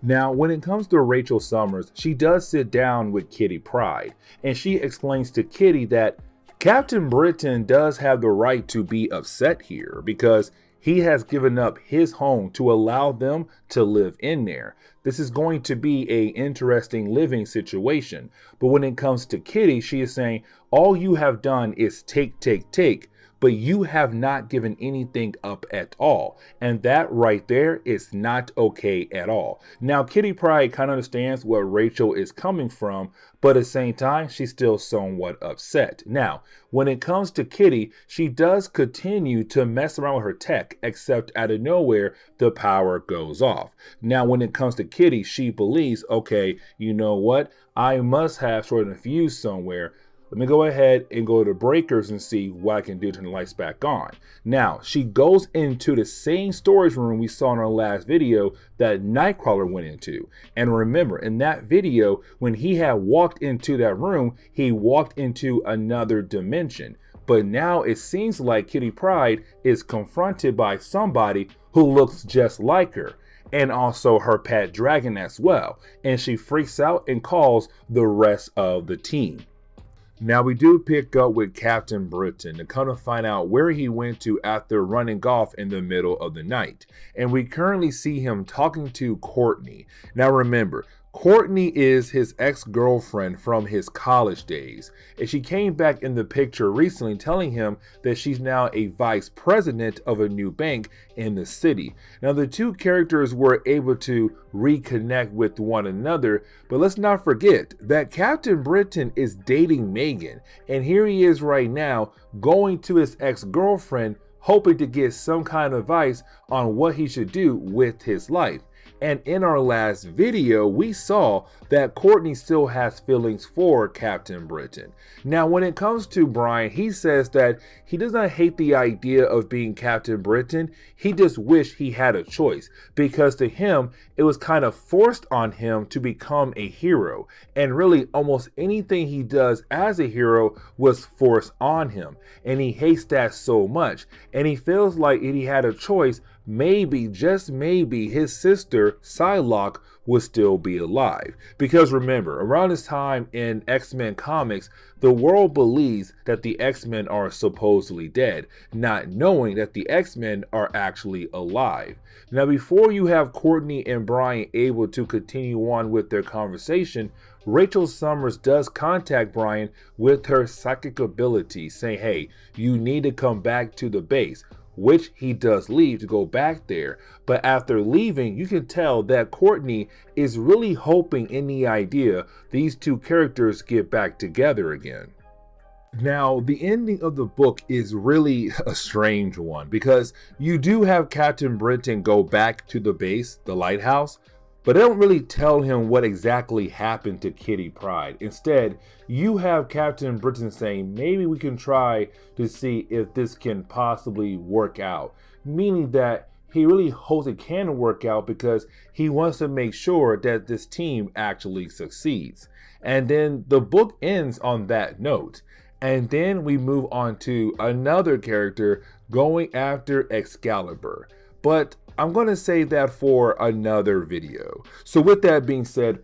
S1: Now, when it comes to Rachel Summers, she does sit down with Kitty Pryde, and she explains to Kitty that Captain Britain does have the right to be upset here because he has given up his home to allow them to live in there. This is going to be an interesting living situation. But when it comes to Kitty, she is saying, all you have done is take, but you have not given anything up at all. And that right there is not okay at all. Now, Kitty Pryde kind of understands where Rachel is coming from, but at the same time, she's still somewhat upset. Now, when it comes to Kitty, she does continue to mess around with her tech, except out of nowhere, the power goes off. Now, when it comes to Kitty, she believes, okay, you know what? I must have shorted a fuse somewhere. Let me go ahead and go to breakers and see what I can do to turn the lights back on. Now, she goes into the same storage room we saw in our last video that Nightcrawler went into. And remember, in that video, when he had walked into that room, he walked into another dimension. But now it seems like Kitty Pryde is confronted by somebody who looks just like her, and also her pet dragon as well. And she freaks out and calls the rest of the team. Now, we do pick up with Captain Britain to kind of find out where he went to after running off in the middle of the night. And we currently see him talking to Courtney. Now, remember, Courtney is his ex-girlfriend from his college days, and she came back in the picture recently telling him that she's now a vice president of a new bank in the city. Now, the two characters were able to reconnect with one another, but let's not forget that Captain Britain is dating Megan, and here he is right now going to his ex-girlfriend hoping to get some kind of advice on what he should do with his life. And in our last video, we saw that Courtney still has feelings for Captain Britain. Now, when it comes to Brian, he says that he does not hate the idea of being Captain Britain. He just wished he had a choice because to him, it was kind of forced on him to become a hero. And really, almost anything he does as a hero was forced on him. And he hates that so much. And he feels like if he had a choice, maybe, just maybe, his sister, Psylocke, would still be alive. Because remember, around this time in X-Men comics, the world believes that the X-Men are supposedly dead, not knowing that the X-Men are actually alive. Now, before you have Courtney and Brian able to continue on with their conversation, Rachel Summers does contact Brian with her psychic ability, saying, hey, you need to come back to the base, which he does leave to go back there. But after leaving, you can tell that Courtney is really hoping in the idea these two characters get back together again. Now, the ending of the book is really a strange one because you do have Captain Britain go back to the base, the lighthouse, but they don't really tell him what exactly happened to Kitty Pryde. Instead, you have Captain Britain saying, maybe we can try to see if this can possibly work out. Meaning that he really hopes it can work out because he wants to make sure that this team actually succeeds. And then the book ends on that note. And then we move on to another character going after Excalibur. But I'm going to save that for another video. So with that being said,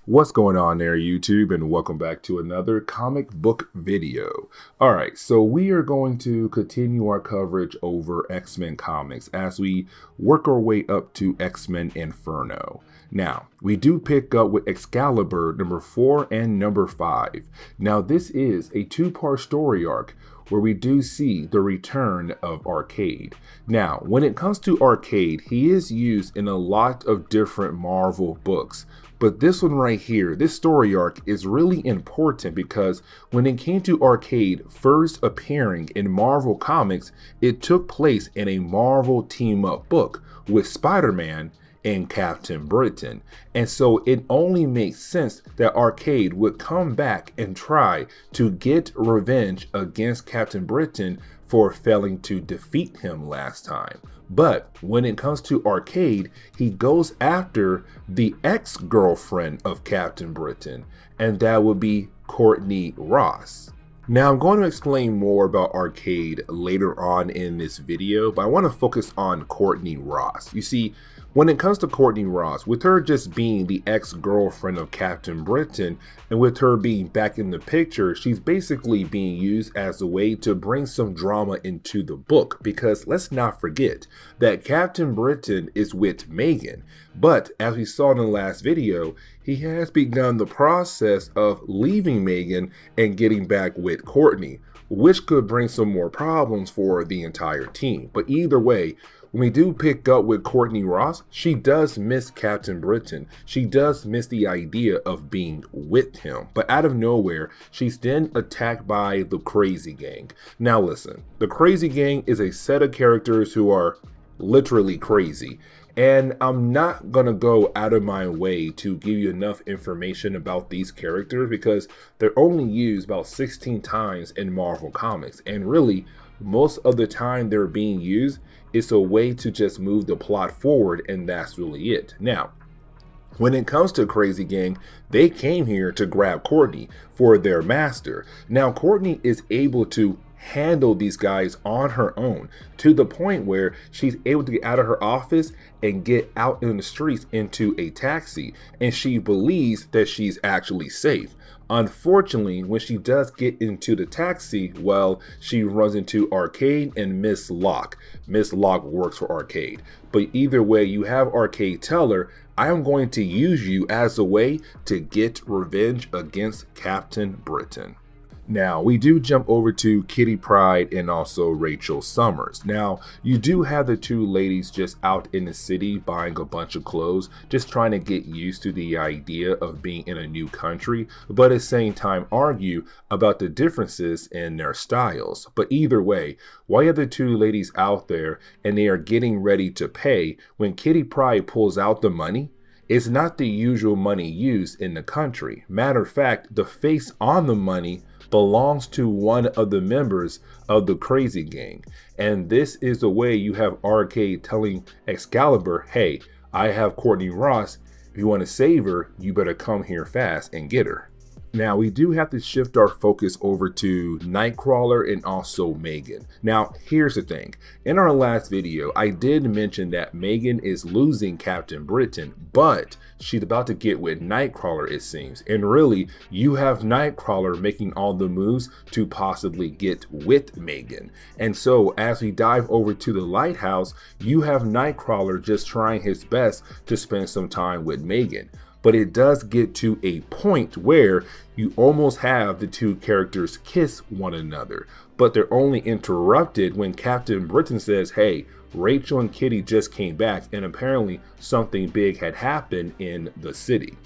S1: what's going on there, YouTube, and welcome back to another comic book video. All right, so we are going to continue our coverage over X-Men comics as we work our way up to X-Men Inferno. Now, we do pick up with Excalibur number 4 and number 5. Now, this is a two-part story arc where we do see the return of Arcade. Now, when it comes to Arcade, he is used in a lot of different Marvel books. But this one right here, this story arc is really important because when it came to Arcade first appearing in Marvel Comics, it took place in a Marvel team-up book with Spider-Man and Captain Britain. And so it only makes sense that Arcade would come back and try to get revenge against Captain Britain for failing to defeat him last time. But when it comes to Arcade, he goes after the ex-girlfriend of Captain Britain, and that would be Courtney Ross. Now, I'm going to explain more about Arcade later on in this video, but I want to focus on Courtney Ross. You see, when it comes to Courtney Ross, with her just being the ex-girlfriend of Captain Britain, and with her being back in the picture, she's basically being used as a way to bring some drama into the book, because let's not forget that Captain Britain is with Megan, but as we saw in the last video, he has begun the process of leaving Megan and getting back with Courtney, which could bring some more problems for the entire team. But either way, when we do pick up with Courtney Ross, she does miss Captain Britain. She does miss the idea of being with him. But out of nowhere, she's then attacked by the Crazy Gang. Now listen, the Crazy Gang is a set of characters who are literally crazy. And I'm not gonna go out of my way to give you enough information about these characters because they're only used about 16 times in Marvel Comics. And really, most of the time they're being used, it's a way to just move the plot forward, and that's really it. Now, when it comes to Crazy Gang, they came here to grab Courtney for their master. Now, Courtney is able to handle these guys on her own to the point where she's able to get out of her office and get out in the streets into a taxi, and she believes that she's actually safe. Unfortunately, when she does get into the taxi, well, she runs into Arcade and Miss Locke. Miss Locke works for Arcade. But either way, you have Arcade tell her, I am going to use you as a way to get revenge against Captain Britain. Now, we do jump over to Kitty Pryde and also Rachel Summers. Now, you do have the two ladies just out in the city buying a bunch of clothes, just trying to get used to the idea of being in a new country, but at the same time argue about the differences in their styles. But either way, while you have the two ladies out there and they are getting ready to pay, when Kitty Pryde pulls out the money, it's not the usual money used in the country. Matter of fact, the face on the money belongs to one of the members of the Crazy Gang. And this is the way you have Arcade telling Excalibur, hey, I have Courtney Ross. If you want to save her, you better come here fast and get her. Now, we do have to shift our focus over to Nightcrawler and also Megan. Now, here's the thing. In our last video, I did mention that Megan is losing Captain Britain, but she's about to get with Nightcrawler, it seems. And really, you have Nightcrawler making all the moves to possibly get with Megan. And so, as we dive over to the lighthouse, you have Nightcrawler just trying his best to spend some time with Megan. But it does get to a point where you almost have the two characters kiss one another, but they're only interrupted when Captain Britain says, hey, Rachel and Kitty just came back and apparently something big had happened in the city.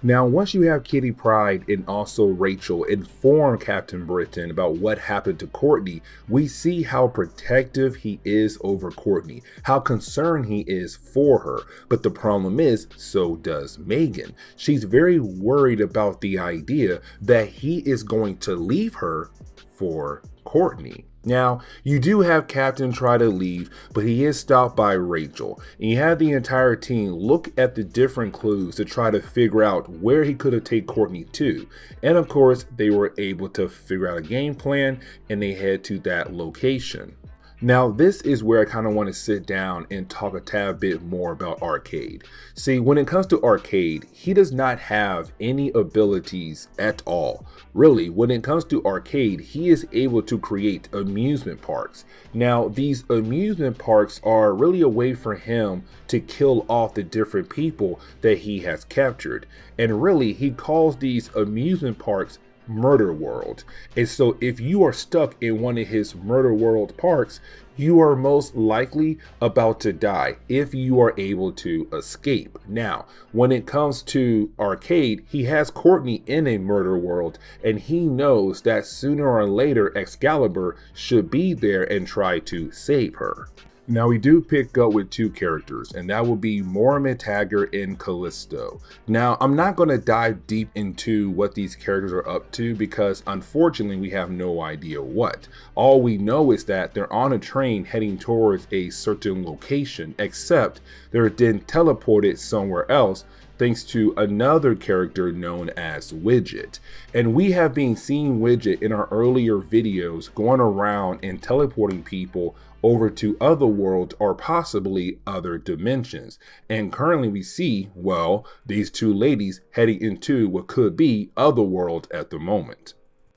S1: Now, once you have Kitty Pryde and also Rachel inform Captain Britain about what happened to Courtney, we see how protective he is over Courtney, how concerned he is for her. But the problem is, so does Megan. She's very worried about the idea that he is going to leave her for Courtney. Now, you do have Captain try to leave, but he is stopped by Rachel. And you have the entire team look at the different clues to try to figure out where he could have taken Courtney to. And of course, they were able to figure out a game plan and they head to that location. Now, this is where I kind of want to sit down and talk a tad bit more about Arcade. See, when it comes to Arcade, he does not have any abilities at all. Really, when it comes to Arcade, he is able to create amusement parks. Now, these amusement parks are really a way for him to kill off the different people that he has captured. And really, he calls these amusement parks murder world. And so if you are stuck in one of his murder world parks, you are most likely about to die if you are able to escape. Now, when it comes to Arcade, he has Courtney in a murder world, and he knows that sooner or later Excalibur should be there and try to save her. Now we do pick up with two characters, and that will be Mormon Taggart and Callisto. Now I'm not going to dive deep into what these characters are up to because unfortunately we have no idea what. All we know is that they're on a train heading towards a certain location, except they're then teleported somewhere else thanks to another character known as Widget. And we have been seeing Widget in our earlier videos going around and teleporting people over to other worlds or possibly other dimensions. And currently we see, well, these two ladies heading into what could be other world at the moment.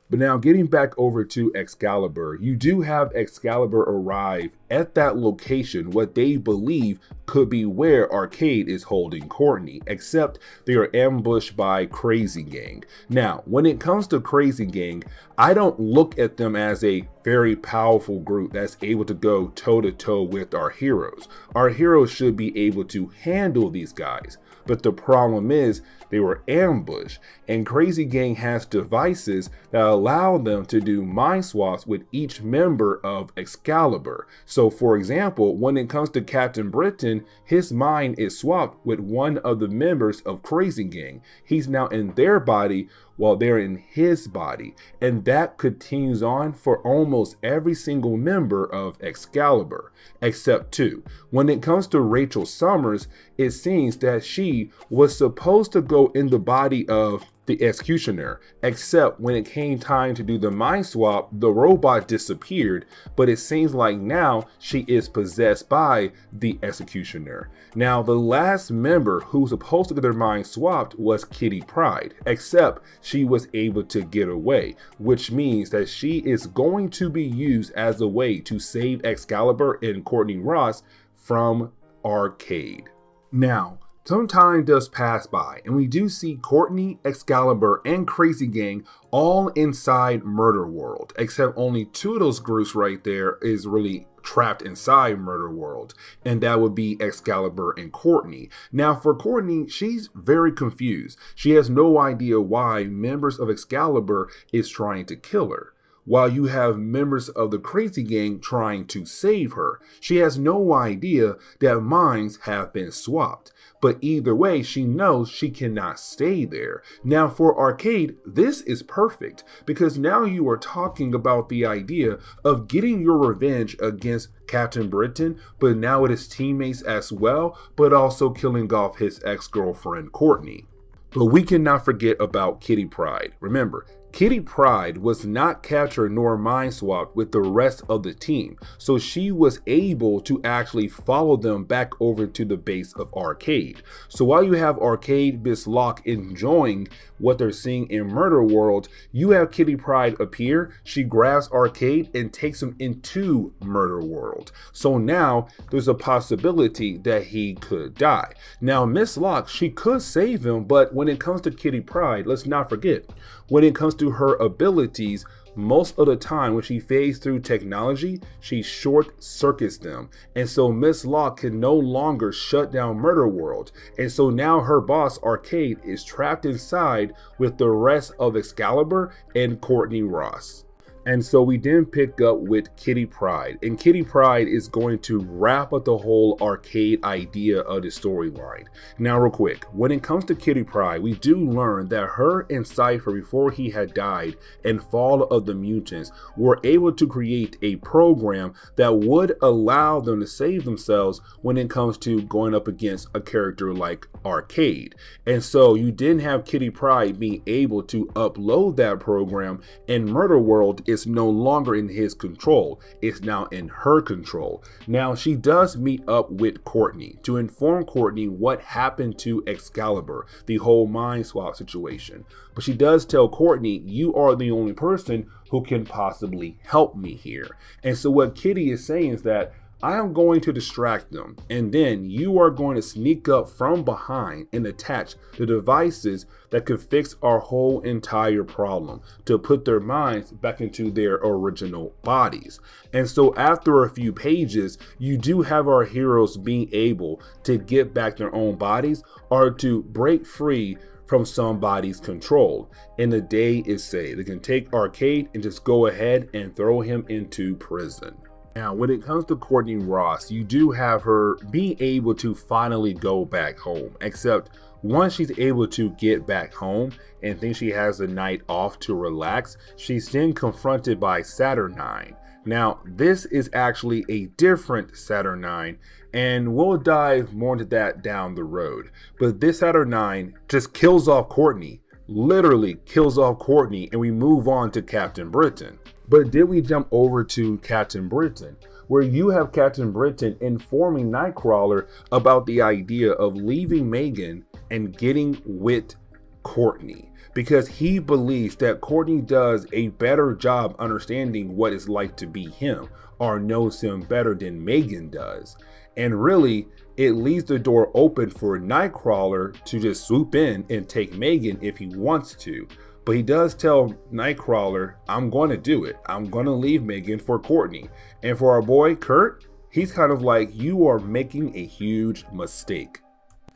S1: But now getting back over to Excalibur, you do have Excalibur arrive at that location, what they believe could be where Arcade is holding Courtney, except they are ambushed by Crazy Gang. Now, when it comes to Crazy Gang, I don't look at them as a very powerful group that's able to go toe-to-toe with our heroes. Our heroes should be able to handle these guys. But the problem is they were ambushed, and Crazy Gang has devices that allow them to do mind swaps with each member of Excalibur. So for example, when it comes to Captain Britain, his mind is swapped with one of the members of Crazy Gang. He's now in their body while they're in his body, and that continues on for almost every single member of Excalibur, except two. When it comes to Rachel Summers, it seems that she was supposed to go in the body of the Executioner, except when it came time to do the mind swap, the robot disappeared, but it seems like now she is possessed by the Executioner. Now, the last member who was supposed to get their mind swapped was Kitty Pryde, except she was able to get away, which means that she is going to be used as a way to save Excalibur and Courtney Ross from Arcade. Now, some time does pass by, and we do see Courtney, Excalibur, and Crazy Gang all inside Murder World, except only two of those groups right there is really trapped inside Murder World, and that would be Excalibur and Courtney. Now for Courtney, she's very confused. She has no idea why members of Excalibur is trying to kill her, while you have members of the Crazy Gang trying to save her. She has no idea that minds have been swapped. But either way, she knows she cannot stay there. Now for Arcade, this is perfect because now you are talking about the idea of getting your revenge against Captain Britain, but now with his teammates as well, but also killing off his ex-girlfriend Courtney. But we cannot forget about Kitty Pryde. Remember, Kitty Pryde was not captured nor mind swapped with the rest of the team, so she was able to actually follow them back over to the base of Arcade. So while you have Arcade, Miss Locke enjoying what they're seeing in Murder World, you have Kitty Pryde appear. She grabs Arcade and takes him into Murder World. So now there's a possibility that he could die. Now Miss Locke, she could save him, but when it comes to Kitty Pryde, let's not forget, when it comes to her abilities, most of the time when she fades through technology, she short circuits them. And so Miss Locke can no longer shut down Murder World. And so now her boss Arcade is trapped inside with the rest of Excalibur and Courtney Ross. And so we then pick up with Kitty Pryde, and Kitty Pryde is going to wrap up the whole Arcade idea of the storyline. Now real quick, when it comes to Kitty Pryde, we do learn that her and Cypher, before he had died and Fall of the Mutants, were able to create a program that would allow them to save themselves when it comes to going up against a character like Arcade. And so you didn't have Kitty Pryde being able to upload that program, and Murder World is no longer in his control. It's now in her control. Now she does meet up with Courtney to inform Courtney what happened to Excalibur, the whole mind swap situation. But she does tell Courtney, you are the only person who can possibly help me here. And so what Kitty is saying is that I am going to distract them, and then you are going to sneak up from behind and attach the devices that could fix our whole entire problem to put their minds back into their original bodies. And so after a few pages, you do have our heroes being able to get back their own bodies or to break free from somebody's control. And the day is saved. They can take Arcade and just go ahead and throw him into prison. Now, when it comes to Courtney Ross, you do have her being able to finally go back home, except once she's able to get back home and thinks she has a night off to relax, she's then confronted by Saturnine. Now, this is actually a different Saturnine, and we'll dive more into that down the road. But this Saturnine just kills off Courtney, literally kills off Courtney, and we move on to Captain Britain. But did we jump over to Captain Britain, where you have Captain Britain informing Nightcrawler about the idea of leaving Megan and getting with Courtney, because he believes that Courtney does a better job understanding what it's like to be him, or knows him better than Megan does. And really, it leaves the door open for Nightcrawler to just swoop in and take Megan if he wants to. But he does tell Nightcrawler, I'm going to do it. I'm going to leave Megan for Courtney. And for our boy, Kurt, he's kind of like, you are making a huge mistake.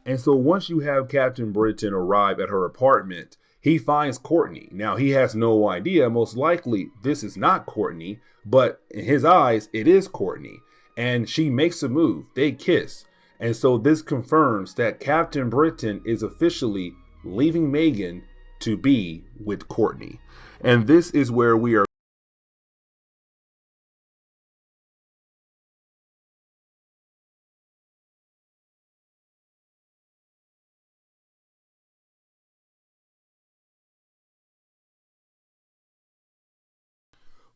S1: And so once you have Captain Britain arrive at her apartment, he finds Courtney. Now, he has no idea. Most likely, this is not Courtney, but in his eyes, it is Courtney. And she makes a move. They kiss. And so this confirms that Captain Britain is officially leaving Megan to be with Courtney. And this is where we are.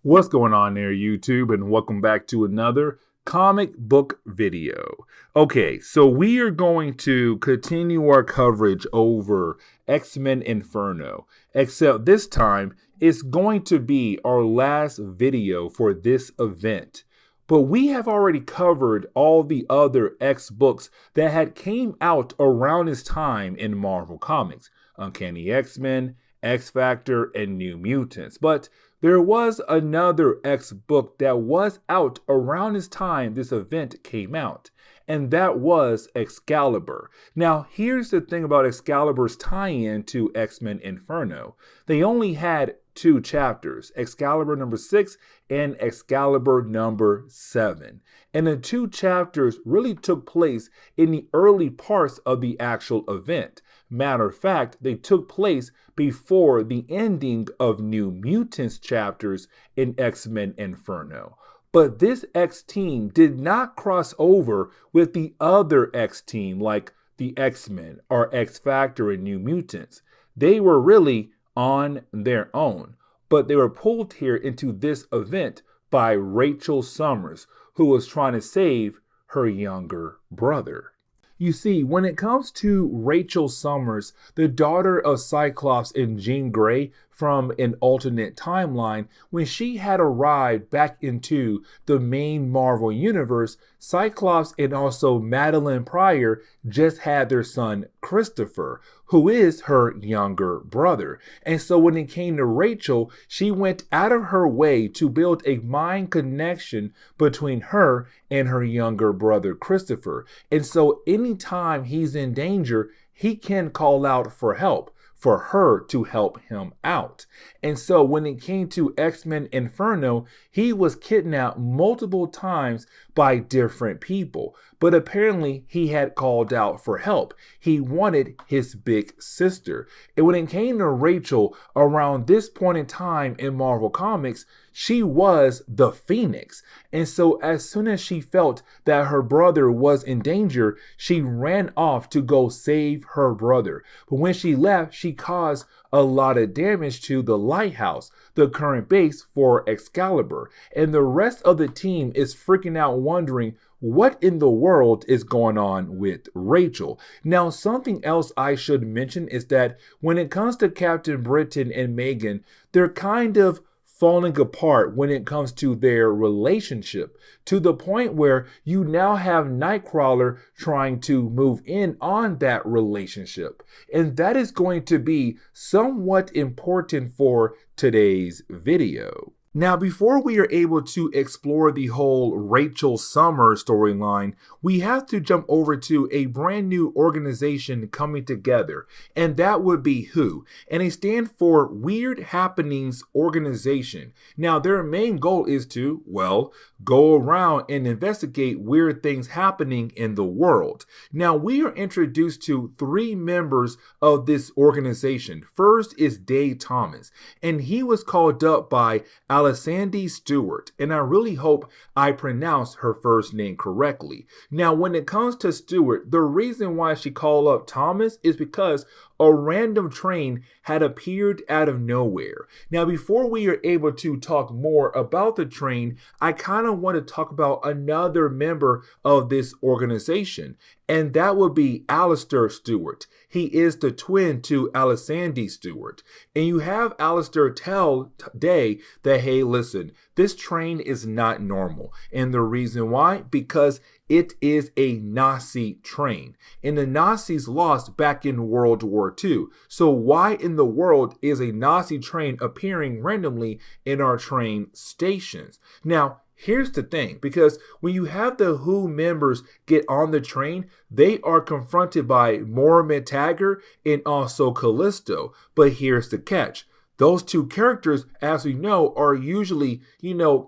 S1: What's going on there, YouTube, and welcome back to another comic book video. Okay, so we are going to continue our coverage over X-Men Inferno, except this time it's going to be our last video for this event. But we have already covered all the other X books that had came out around this time in Marvel Comics. Uncanny X-Men, X-Factor, and New Mutants. But there was another X book that was out around this time this event came out, and that was Excalibur. Now, here's the thing about Excalibur's tie-in to X-Men Inferno. They only had 2 chapters, Excalibur number 6 and Excalibur number 7. And the 2 chapters really took place in the early parts of the actual event. Matter of fact, they took place before the ending of New Mutants chapters in X-Men Inferno. But this X team did not cross over with the other X team like the X-Men or X-Factor and New Mutants. They were really on their own, but they were pulled here into this event by Rachel Summers, who was trying to save her younger brother. You see, when it comes to Rachel Summers, the daughter of Cyclops and Jean Grey from an alternate timeline, when she had arrived back into the main Marvel universe, Cyclops and also Madeline Pryor just had their son Christopher, who is her younger brother. And so when it came to Rachel, she went out of her way to build a mind connection between her and her younger brother Christopher. And so anytime he's in danger, he can call out for help, for her to help him out. And so when it came to X-Men Inferno, he was kidnapped multiple times by different people. But apparently he had called out for help. He wanted his big sister. And when it came to Rachel, around this point in time in Marvel Comics, she was the Phoenix. And so as soon as she felt that her brother was in danger, she ran off to go save her brother. But when she left, she caused a lot of damage to the lighthouse, the current base for Excalibur. And the rest of the team is freaking out wondering what in the world is going on with Rachel. Now, something else I should mention is that when it comes to Captain Britain and Megan, they're kind of falling apart when it comes to their relationship, to the point where you now have Nightcrawler trying to move in on that relationship. And that is going to be somewhat important for today's video. Now, before we are able to explore the whole Rachel Summer storyline, we have to jump over to a brand new organization coming together, and that would be WHO, and they stand for Weird Happenings Organization. Now, their main goal is to, well, go around and investigate weird things happening in the world. Now, we are introduced to 3 members of this organization. First is Dave Thomas, and he was called up by Alessandra Stewart, and I really hope I pronounced her first name correctly. Now, when it comes to Stewart, the reason why she called up Thomas is because a random train had appeared out of nowhere. Now, before we are able to talk more about the train, I kind of want to talk about another member of this organization, and that would be Alistair Stewart. He is the twin to Alessandra Stewart. And you have Alistair tell Day that, hey, listen, this train is not normal. And the reason why? Because it is a Nazi train. And the Nazis lost back in World War II. So why in the world is a Nazi train appearing randomly in our train stations? Now, here's the thing, because when you have the WHO members get on the train, they are confronted by Moira Taggart and also Callisto. But here's the catch. Those 2 characters, as we know, are usually,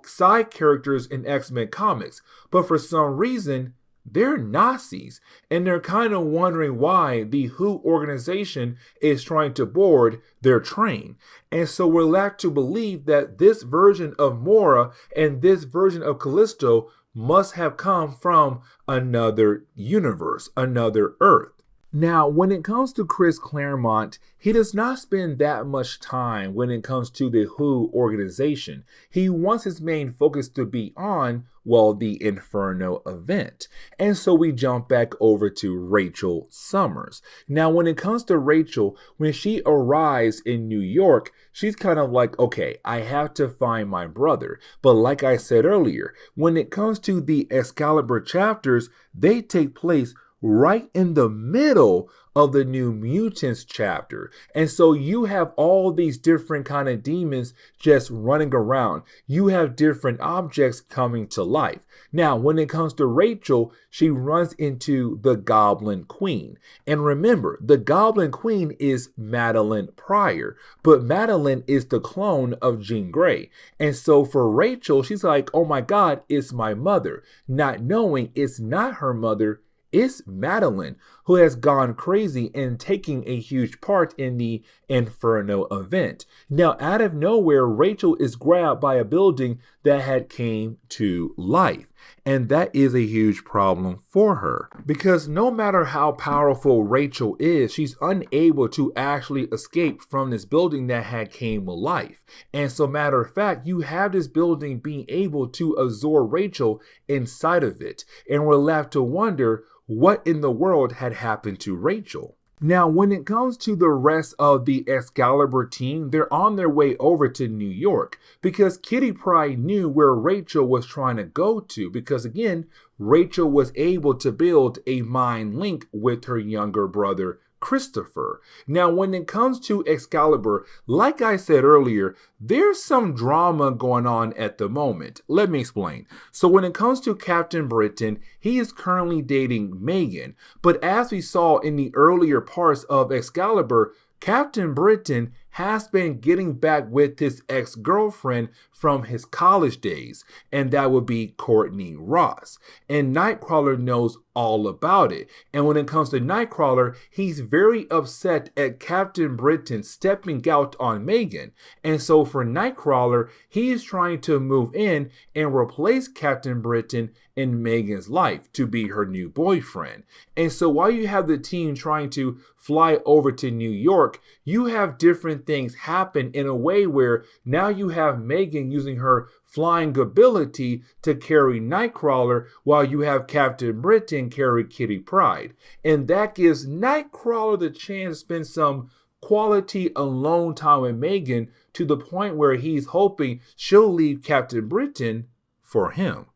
S1: side characters in X-Men comics. But for some reason, they're Nazis. And they're kind of wondering why the WHO organization is trying to board their train. And so we're led to believe that this version of Moira and this version of Callisto must have come from another universe, another Earth. Now, when it comes to Chris Claremont, he does not spend that much time when it comes to the WHO organization. He wants his main focus to be on, well, the Inferno event. And so we jump back over to Rachel Summers. Now, when it comes to Rachel, when she arrives in New York, she's kind of like, okay, I have to find my brother. But like I said earlier, when it comes to the Excalibur chapters, they take place right in the middle of the New Mutants chapter. And so you have all these different kind of demons just running around. You have different objects coming to life. Now, when it comes to Rachel, she runs into the Goblin Queen. And remember, the Goblin Queen is Madeline Pryor, but Madeline is the clone of Jean Grey. And so for Rachel, she's like, oh my God, it's my mother, not knowing it's not her mother. It's Madeline, who has gone crazy and taking a huge part in the Inferno event. Now, out of nowhere, Rachel is grabbed by a building that had came to life. And that is a huge problem for her, because no matter how powerful Rachel is, she's unable to actually escape from this building that had came to life. And so, matter of fact, you have this building being able to absorb Rachel inside of it. And we're left to wonder what in the world had happened to Rachel. Now, when it comes to the rest of the Excalibur team, they're on their way over to New York because Kitty Pryde knew where Rachel was trying to go to, because again, Rachel was able to build a mind link with her younger brother, Christopher. Now, when it comes to Excalibur, like I said earlier, there's some drama going on at the moment. Let me explain. So when it comes to Captain Britain, he is currently dating Megan. But as we saw in the earlier parts of Excalibur, Captain Britain has been getting back with his ex-girlfriend from his college days, and that would be Courtney Ross. And Nightcrawler knows all about it. And when it comes to Nightcrawler, he's very upset at Captain Britain stepping out on Megan. And so for Nightcrawler, he is trying to move in and replace Captain Britain in Megan's life to be her new boyfriend. And so while you have the team trying to fly over to New York, you have different things happen in a way where now you have Megan using her flying ability to carry Nightcrawler while you have Captain Britain carry Kitty Pryde. And that gives Nightcrawler the chance to spend some quality alone time with Megan to the point where he's hoping she'll leave Captain Britain for him.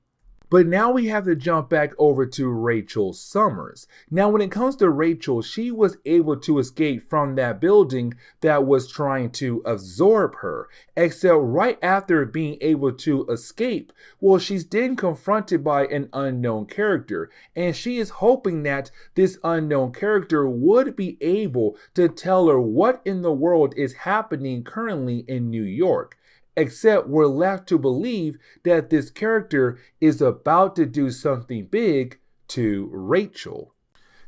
S1: But now we have to jump back over to Rachel Summers. Now, when it comes to Rachel, she was able to escape from that building that was trying to absorb her. Except right after being able to escape, well, she's then confronted by an unknown character. And she is hoping that this unknown character would be able to tell her what in the world is happening currently in New York. Except we're left to believe that this character is about to do something big to Rachel.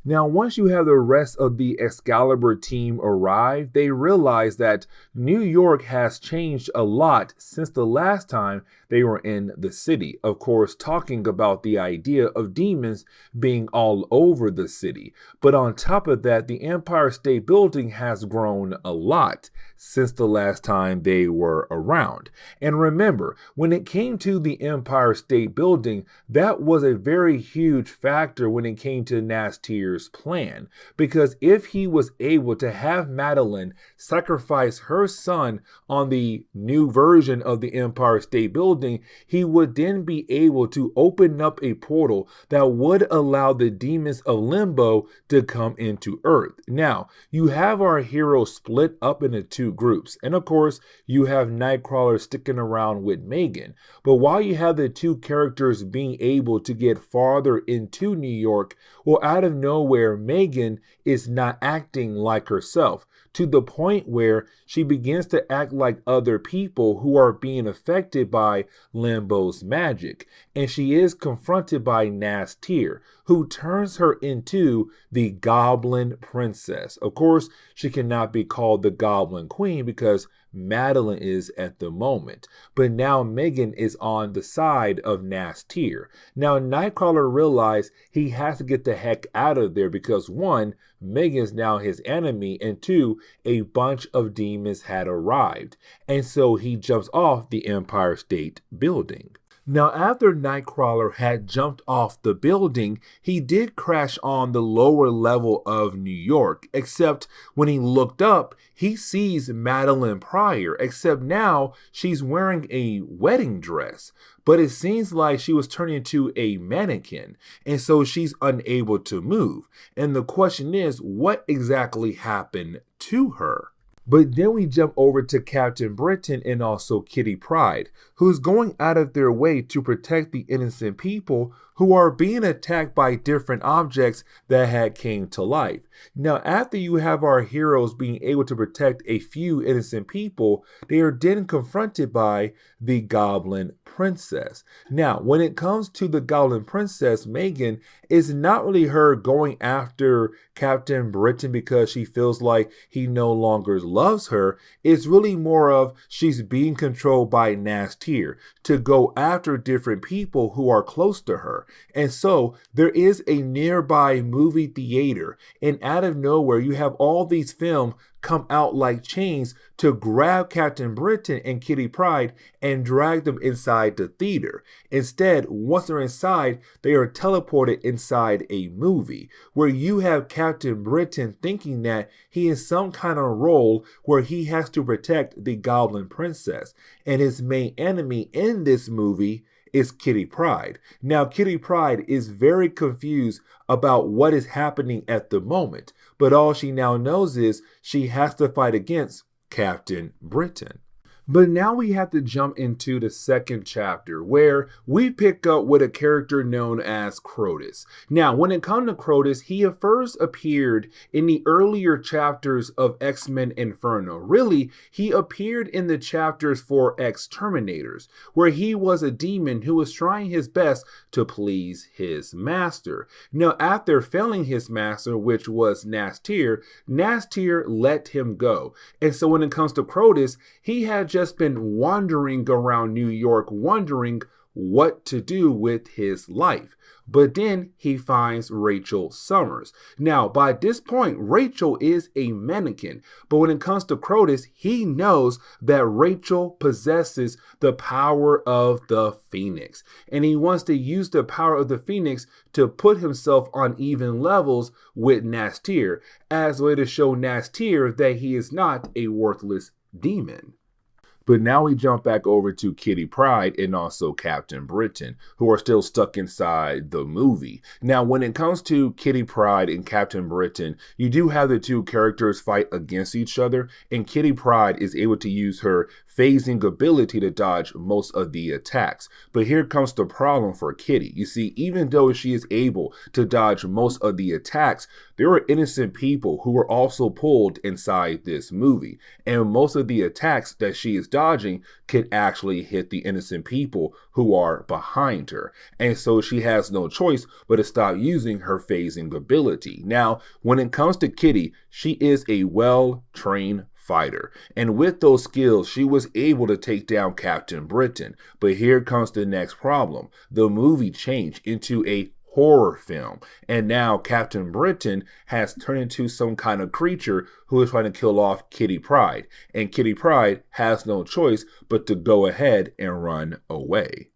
S1: Now, once you have the rest of the Excalibur team arrive, they realize that New York has changed a lot since the last time they were in the city. Of course, talking about the idea of demons being all over the city. But on top of that, the Empire State Building has grown a lot since the last time they were around. And remember, when it came to the Empire State Building, that was a very huge factor when it came to Nastier's plan, because if he was able to have Madeline sacrifice her son on the new version of the Empire State Building, he would then be able to open up a portal that would allow the demons of Limbo to come into Earth. Now, you have our heroes split up into two groups, and of course, you have Nightcrawler sticking around with Megan. But while you have the two characters being able to get farther into New York, well, out of nowhere, Megan is not acting like herself, to the point where she begins to act like other people who are being affected by Limbo's magic. And she is confronted by Nastier, who turns her into the Goblin Princess. Of course, she cannot be called the Goblin Queen because Madeline is at the moment. But now Megan is on the side of Nastier. Now Nightcrawler realized he has to get the heck out of there because one, Megan's now his enemy, and two, a bunch of demons had arrived. And so he jumps off the Empire State Building. Now, after Nightcrawler had jumped off the building, he did crash on the lower level of New York, except when he looked up, he sees Madeline Pryor, except now she's wearing a wedding dress. But it seems like she was turned into a mannequin, and so she's unable to move. And the question is, what exactly happened to her? But then we jump over to Captain Britain and also Kitty Pryde, who's going out of their way to protect the innocent people who are being attacked by different objects that had came to life. Now, after you have our heroes being able to protect a few innocent people, they are then confronted by the Goblin Princess. Now, when it comes to the Goblin Princess, Megan, it's not really her going after Captain Britain because she feels like he no longer loves her. It's really more of she's being controlled by Nastier to go after different people who are close to her. And so there is a nearby movie theater, and out of nowhere you have all these films come out like chains to grab Captain Britain and Kitty Pryde and drag them inside the theater. Instead, once they're inside, they are teleported inside a movie where you have Captain Britain thinking that he is some kind of role where he has to protect the Goblin Princess, and his main enemy in this movie is Kitty Pryde. Now, Kitty Pryde is very confused about what is happening at the moment, but all she now knows is she has to fight against Captain Britain. But now we have to jump into the second chapter where we pick up with a character known as Crotus. Now, when it comes to Crotus, he first appeared in the earlier chapters of X-Men Inferno. Really, he appeared in the chapters for X-Terminators, where he was a demon who was trying his best to please his master. Now, after failing his master, which was Nastier, Nastier let him go. And so when it comes to Crotus, he had just been wandering around New York, wondering what to do with his life. But then he finds Rachel Summers. Now, by this point, Rachel is a mannequin. But when it comes to Crotus, he knows that Rachel possesses the power of the Phoenix. And he wants to use the power of the Phoenix to put himself on even levels with Nastir, as a way to show Nastir that he is not a worthless demon. But now we jump back over to Kitty Pryde and also Captain Britain, who are still stuck inside the movie. Now, when it comes to Kitty Pryde and Captain Britain, you do have the two characters fight against each other, and Kitty Pryde is able to use her phasing ability to dodge most of the attacks. But here comes the problem for Kitty. You see, even though she is able to dodge most of the attacks, there are innocent people who were also pulled inside this movie. And most of the attacks that she is dodging could actually hit the innocent people who are behind her. And so she has no choice but to stop using her phasing ability. Now, when it comes to Kitty, she is a well-trained fighter. And with those skills, she was able to take down Captain Britain. But here comes the next problem. The movie changed into a horror film. And now Captain Britain has turned into some kind of creature who is trying to kill off Kitty Pryde. And Kitty Pryde has no choice but to go ahead and run away.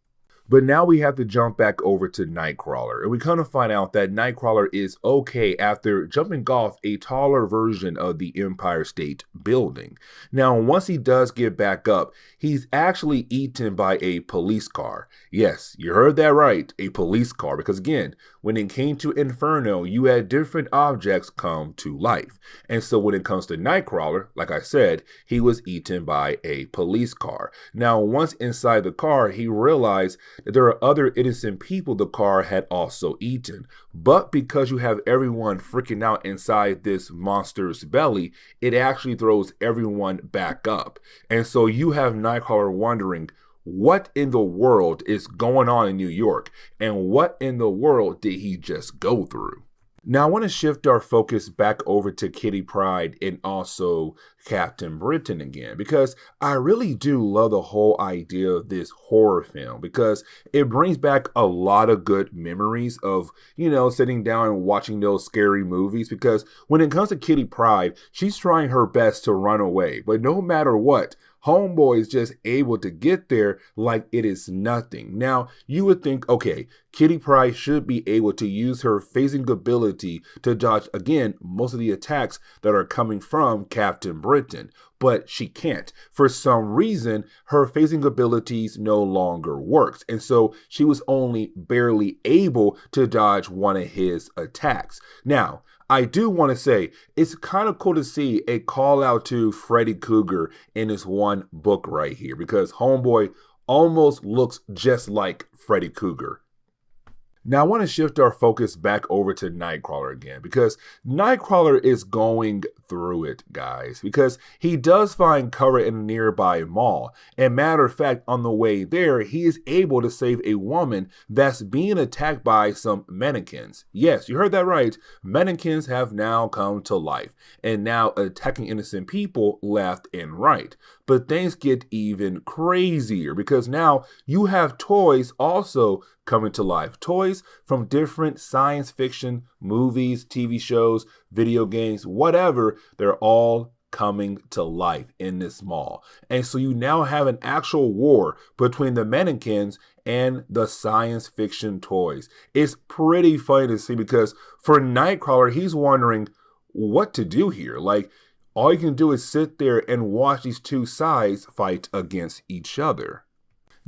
S1: But now we have to jump back over to Nightcrawler, and we kind of find out that Nightcrawler is okay after jumping off a taller version of the Empire State Building. Now, once he does get back up, he's actually eaten by a police car. Yes, you heard that right, a police car, because again, when it came to Inferno, you had different objects come to life. And so when it comes to Nightcrawler, like I said, he was eaten by a police car. Now, once inside the car, he realized that there are other innocent people the car had also eaten. But because you have everyone freaking out inside this monster's belly, it actually throws everyone back up. And so you have Nightcrawler wondering, what in the world is going on in New York? And what in the world did he just go through? Now, I want to shift our focus back over to Kitty Pryde and also Captain Britain again, because I really do love the whole idea of this horror film, because it brings back a lot of good memories of, sitting down and watching those scary movies. Because when it comes to Kitty Pryde, she's trying her best to run away, but no matter what, Homeboy is just able to get there like it is nothing. Now, you would think, okay, Kitty Pryde should be able to use her phasing ability to dodge, again, most of the attacks that are coming from Captain Britain. But she can't. For some reason, her phasing abilities no longer works. And so she was only barely able to dodge one of his attacks. Now, I do want to say it's kind of cool to see a call out to Freddy Krueger in this one book right here, because Homeboy almost looks just like Freddy Krueger. Now, I want to shift our focus back over to Nightcrawler again, because Nightcrawler is going through it, guys, because he does find cover in a nearby mall. And matter of fact, on the way there, he is able to save a woman that's being attacked by some mannequins. Yes, you heard that right. Mannequins have now come to life and now attacking innocent people left and right. But things get even crazier, because now you have toys also coming to life. Toys from different science fiction movies, TV shows, video games, whatever, they're all coming to life in this mall. And so you now have an actual war between the mannequins and the science fiction toys. It's pretty funny to see, because for Nightcrawler, he's wondering what to do here. Like, all you can do is sit there and watch these two sides fight against each other.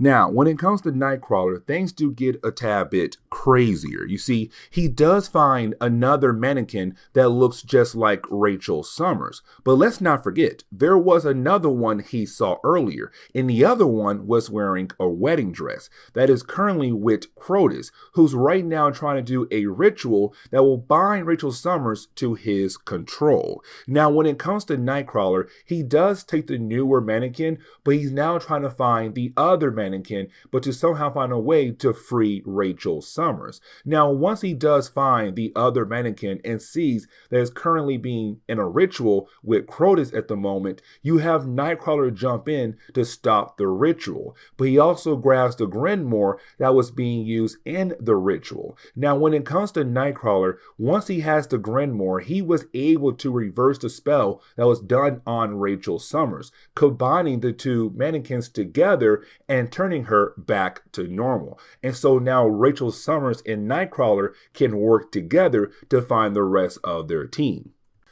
S1: Now, when it comes to Nightcrawler, things do get a tad bit crazier. You see, he does find another mannequin that looks just like Rachel Summers. But let's not forget, there was another one he saw earlier, and the other one was wearing a wedding dress that is currently with Crotus, who's right now trying to do a ritual that will bind Rachel Summers to his control. Now, when it comes to Nightcrawler, he does take the newer mannequin, but he's now trying to find the other mannequin, but to somehow find a way to free Rachel Summers. Summers. Now, once he does find the other mannequin and sees that it's currently being in a ritual with Crotus at the moment, you have Nightcrawler jump in to stop the ritual. But he also grabs the Grinmore that was being used in the ritual. Now, when it comes to Nightcrawler, once he has the Grinmore, he was able to reverse the spell that was done on Rachel Summers, combining the two mannequins together and turning her back to normal. And so now Rachel Summers and Nightcrawler can work together to find the rest of their team.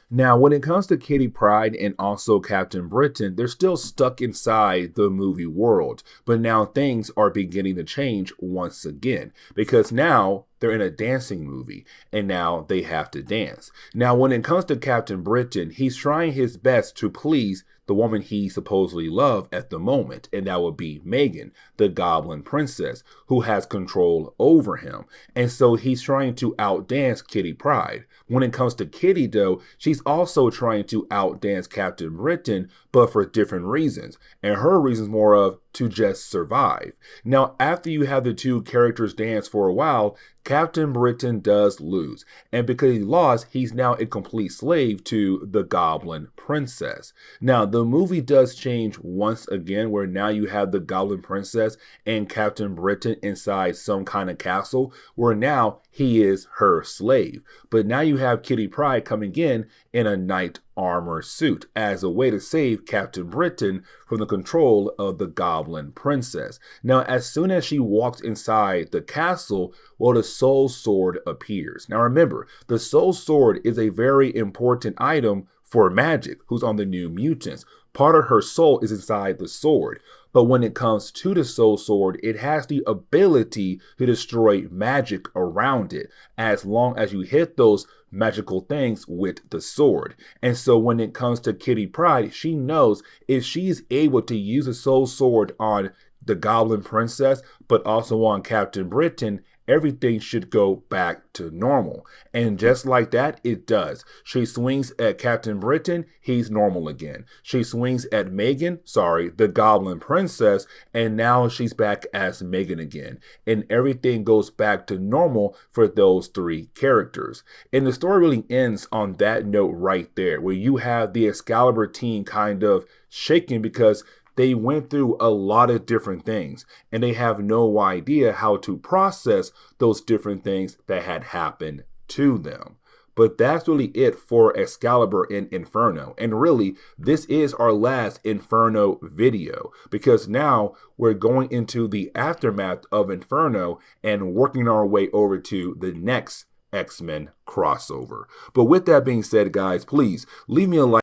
S1: Now, when it comes to Kitty Pryde and also Captain Britain, they're still stuck inside the movie world. But now things are beginning to change once again, because now they're in a dancing movie and now they have to dance. Now, when it comes to Captain Britain, he's trying his best to please the woman he supposedly loved at the moment, and that would be Megan, the Goblin Princess, who has control over him. And so he's trying to outdance Kitty Pryde. When it comes to Kitty, though, she's also trying to outdance Captain Britain, but for different reasons. And her reason's more of to just survive. Now, after you have the two characters dance for a while, Captain Britain does lose. And because he lost, he's now a complete slave to the Goblin Princess. Now, the movie does change once again, where now you have the Goblin Princess and Captain Britain inside some kind of castle, where now he is her slave. But now you have Kitty Pryde coming in a knight armor suit as a way to save Captain Britain from the control of the Goblin Princess. Now, as soon as she walks inside the castle, well, the Soul Sword appears. Now, remember, the Soul Sword is a very important item for Magic, who's on the New Mutants. Part of her soul is inside the sword. But when it comes to the Soul Sword, it has the ability to destroy magic around it, as long as you hit those magical things with the sword. And so when it comes to Kitty Pryde, she knows if she's able to use the Soul Sword on the Goblin Princess, but also on Captain Britain, everything should go back to normal. And just like that, it does. She swings at Captain Britain, he's normal again. She swings at Megan, the Goblin Princess, and now she's back as Megan again. And everything goes back to normal for those three characters. And the story really ends on that note right there, where you have the Excalibur team kind of shaken because they went through a lot of different things and they have no idea how to process those different things that had happened to them. But that's really it for Excalibur in Inferno. And really, this is our last Inferno video, because now we're going into the aftermath of Inferno and working our way over to the next X-Men crossover. But with that being said, guys, please leave me a like.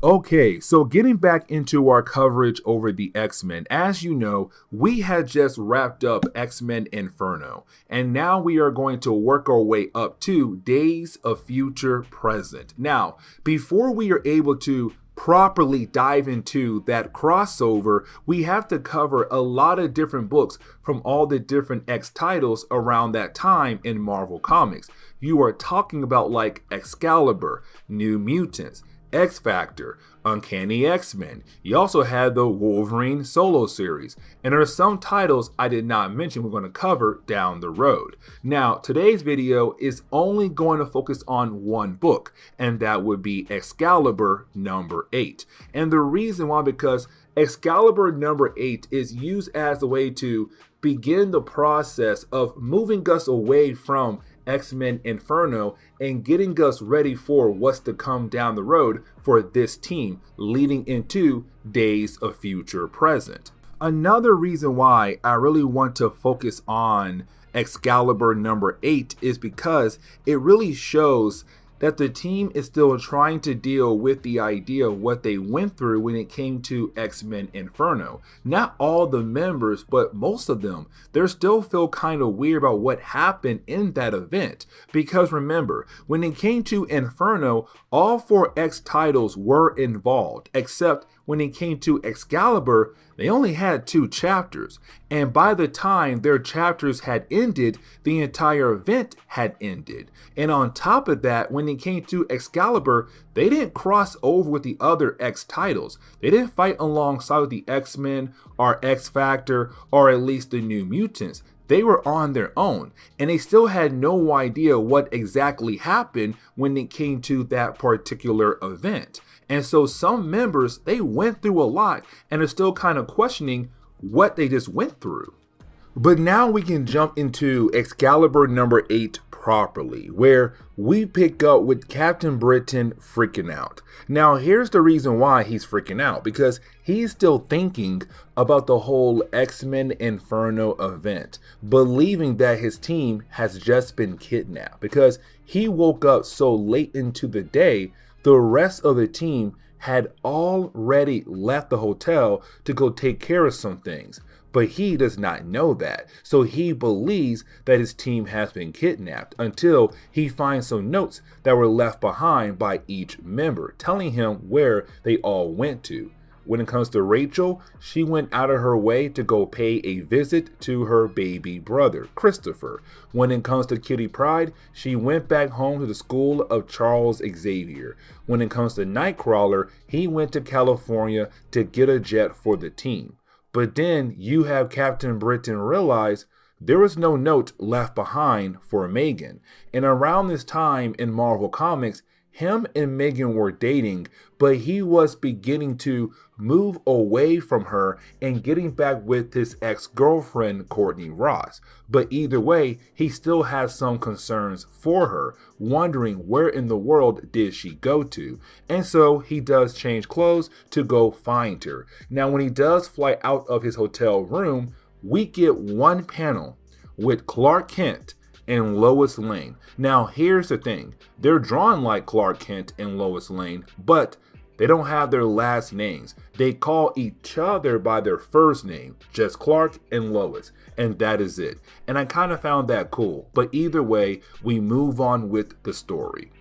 S1: Okay, so getting back into our coverage over the X-Men, as you know, we had just wrapped up X-Men Inferno, and now we are going to work our way up to Days of Future Present. Now, before we are able to properly dive into that crossover, we have to cover a lot of different books from all the different X titles around that time in Marvel Comics. You are talking about like Excalibur, New Mutants, X-Factor, Uncanny X-Men. You also had the Wolverine solo series. And there are some titles I did not mention we're going to cover down the road. Now, today's video is only going to focus on one book, and that would be Excalibur number 8. And the reason why, because Excalibur number 8 is used as a way to begin the process of moving us away from X-Men Inferno and getting us ready for what's to come down the road for this team leading into Days of Future Present. Another reason why I really want to focus on Excalibur number 8 is because it really shows that the team is still trying to deal with the idea of what they went through when it came to X-Men Inferno. Not all the members, but most of them, they still feel kind of weird about what happened in that event. Because remember, when it came to Inferno, all 4 X titles were involved, except when it came to Excalibur, they only had 2 chapters, and by the time their chapters had ended, the entire event had ended. And on top of that, when it came to Excalibur, they didn't cross over with the other X titles. They didn't fight alongside with the X-Men or X-Factor or at least the New Mutants. They were on their own, and they still had no idea what exactly happened when it came to that particular event. And so some members, they went through a lot and are still kind of questioning what they just went through. But now we can jump into Excalibur number 8 properly, where we pick up with Captain Britain freaking out. Now here's the reason why he's freaking out, because he's still thinking about the whole X-Men Inferno event, believing that his team has just been kidnapped, because he woke up so late into the day. The rest of the team had already left the hotel to go take care of some things, but he does not know that. So he believes that his team has been kidnapped until he finds some notes that were left behind by each member, telling him where they all went to. When it comes to Rachel, she went out of her way to go pay a visit to her baby brother, Christopher. When it comes to Kitty Pryde, she went back home to the school of Charles Xavier. When it comes to Nightcrawler, he went to California to get a jet for the team. But then you have Captain Britain realize there was no note left behind for Megan. And around this time in Marvel Comics, him and Megan were dating, but he was beginning to move away from her and getting back with his ex-girlfriend, Courtney Ross. But either way, he still has some concerns for her, wondering where in the world did she go to. And so he does change clothes to go find her. Now, when he does fly out of his hotel room, we get one panel with Clark Kent and Lois Lane. Now here's the thing, they're drawn like Clark Kent and Lois Lane, but they don't have their last names. They call each other by their first name, just Clark and Lois, and that is it. And I kind of found that cool, but either way, we move on with the story.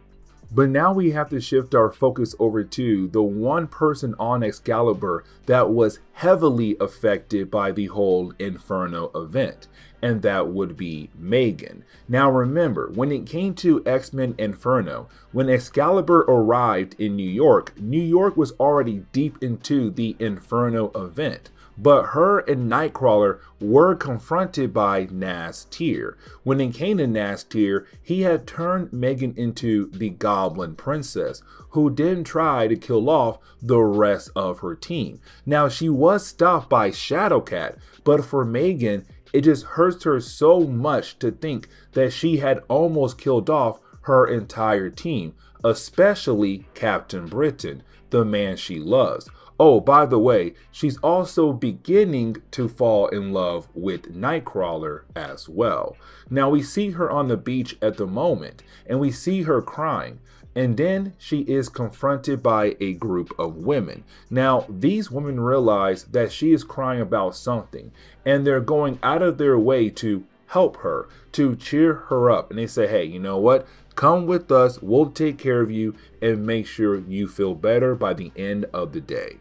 S1: But now we have to shift our focus over to the one person on Excalibur that was heavily affected by the whole Inferno event, and that would be Megan. Now remember, when it came to X-Men Inferno, when Excalibur arrived in New York was already deep into the Inferno event. But her and Nightcrawler were confronted by Nastir. When it came to Nastir, he had turned Megan into the Goblin Princess, who then tried to kill off the rest of her team. Now, she was stopped by Shadowcat, but for Megan, it just hurts her so much to think that she had almost killed off her entire team, especially Captain Britain, the man she loves. Oh, by the way, she's also beginning to fall in love with Nightcrawler as well. Now we see her on the beach at the moment, and we see her crying. And then she is confronted by a group of women. Now, these women realize that she is crying about something, and they're going out of their way to help her, to cheer her up. And they say, hey, you know what? Come with us, we'll take care of you and make sure you feel better by the end of the day.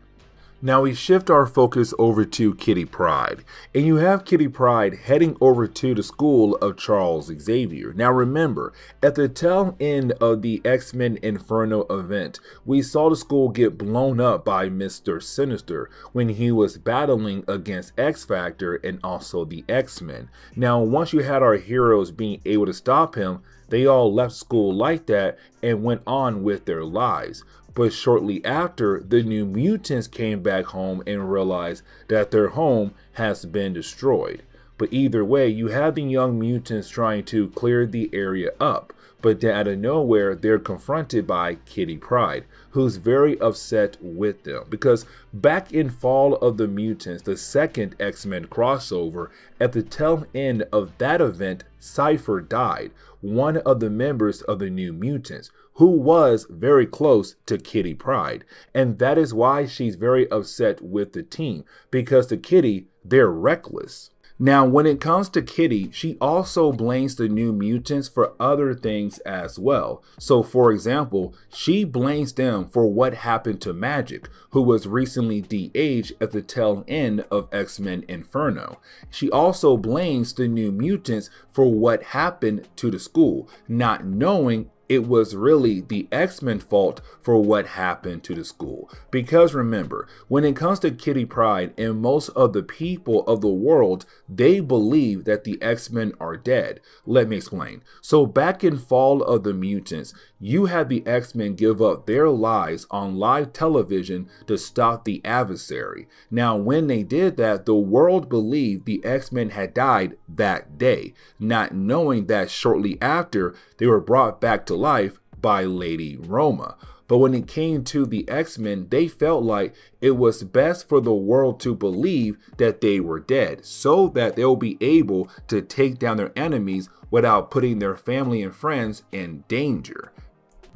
S1: Now we shift our focus over to Kitty Pryde, and you have Kitty Pryde heading over to the school of Charles Xavier. Now remember, at the tail end of the X-Men Inferno event, we saw the school get blown up by Mr. Sinister when he was battling against X-Factor and also the X-Men. Now once you had our heroes being able to stop him, they all left school like that and went on with their lives. But shortly after, the New Mutants came back home and realized that their home has been destroyed. But either way, you have the Young Mutants trying to clear the area up. But then out of nowhere, they're confronted by Kitty Pryde, who's very upset with them. Because back in Fall of the Mutants, the second X-Men crossover, at the tail end of that event, Cypher died, one of the members of the New Mutants, who was very close to Kitty Pryde. And that is why she's very upset with the team, because to Kitty, they're reckless. Now, when it comes to Kitty, she also blames the New Mutants for other things as well. So, for example, she blames them for what happened to Magic, who was recently de-aged at the tail end of X-Men Inferno. She also blames the New Mutants for what happened to the school, not knowing it was really the X-Men fault for what happened to the school. Because remember, when it comes to Kitty Pryde and most of the people of the world, they believe that the X-Men are dead. Let me explain. So back in Fall of the Mutants, you had the X-Men give up their lives on live television to stop the adversary. Now, when they did that, the world believed the X-Men had died that day, not knowing that shortly after, they were brought back to life by Lady Roma. But when it came to the X-Men, they felt like it was best for the world to believe that they were dead, so that they'll be able to take down their enemies without putting their family and friends in danger.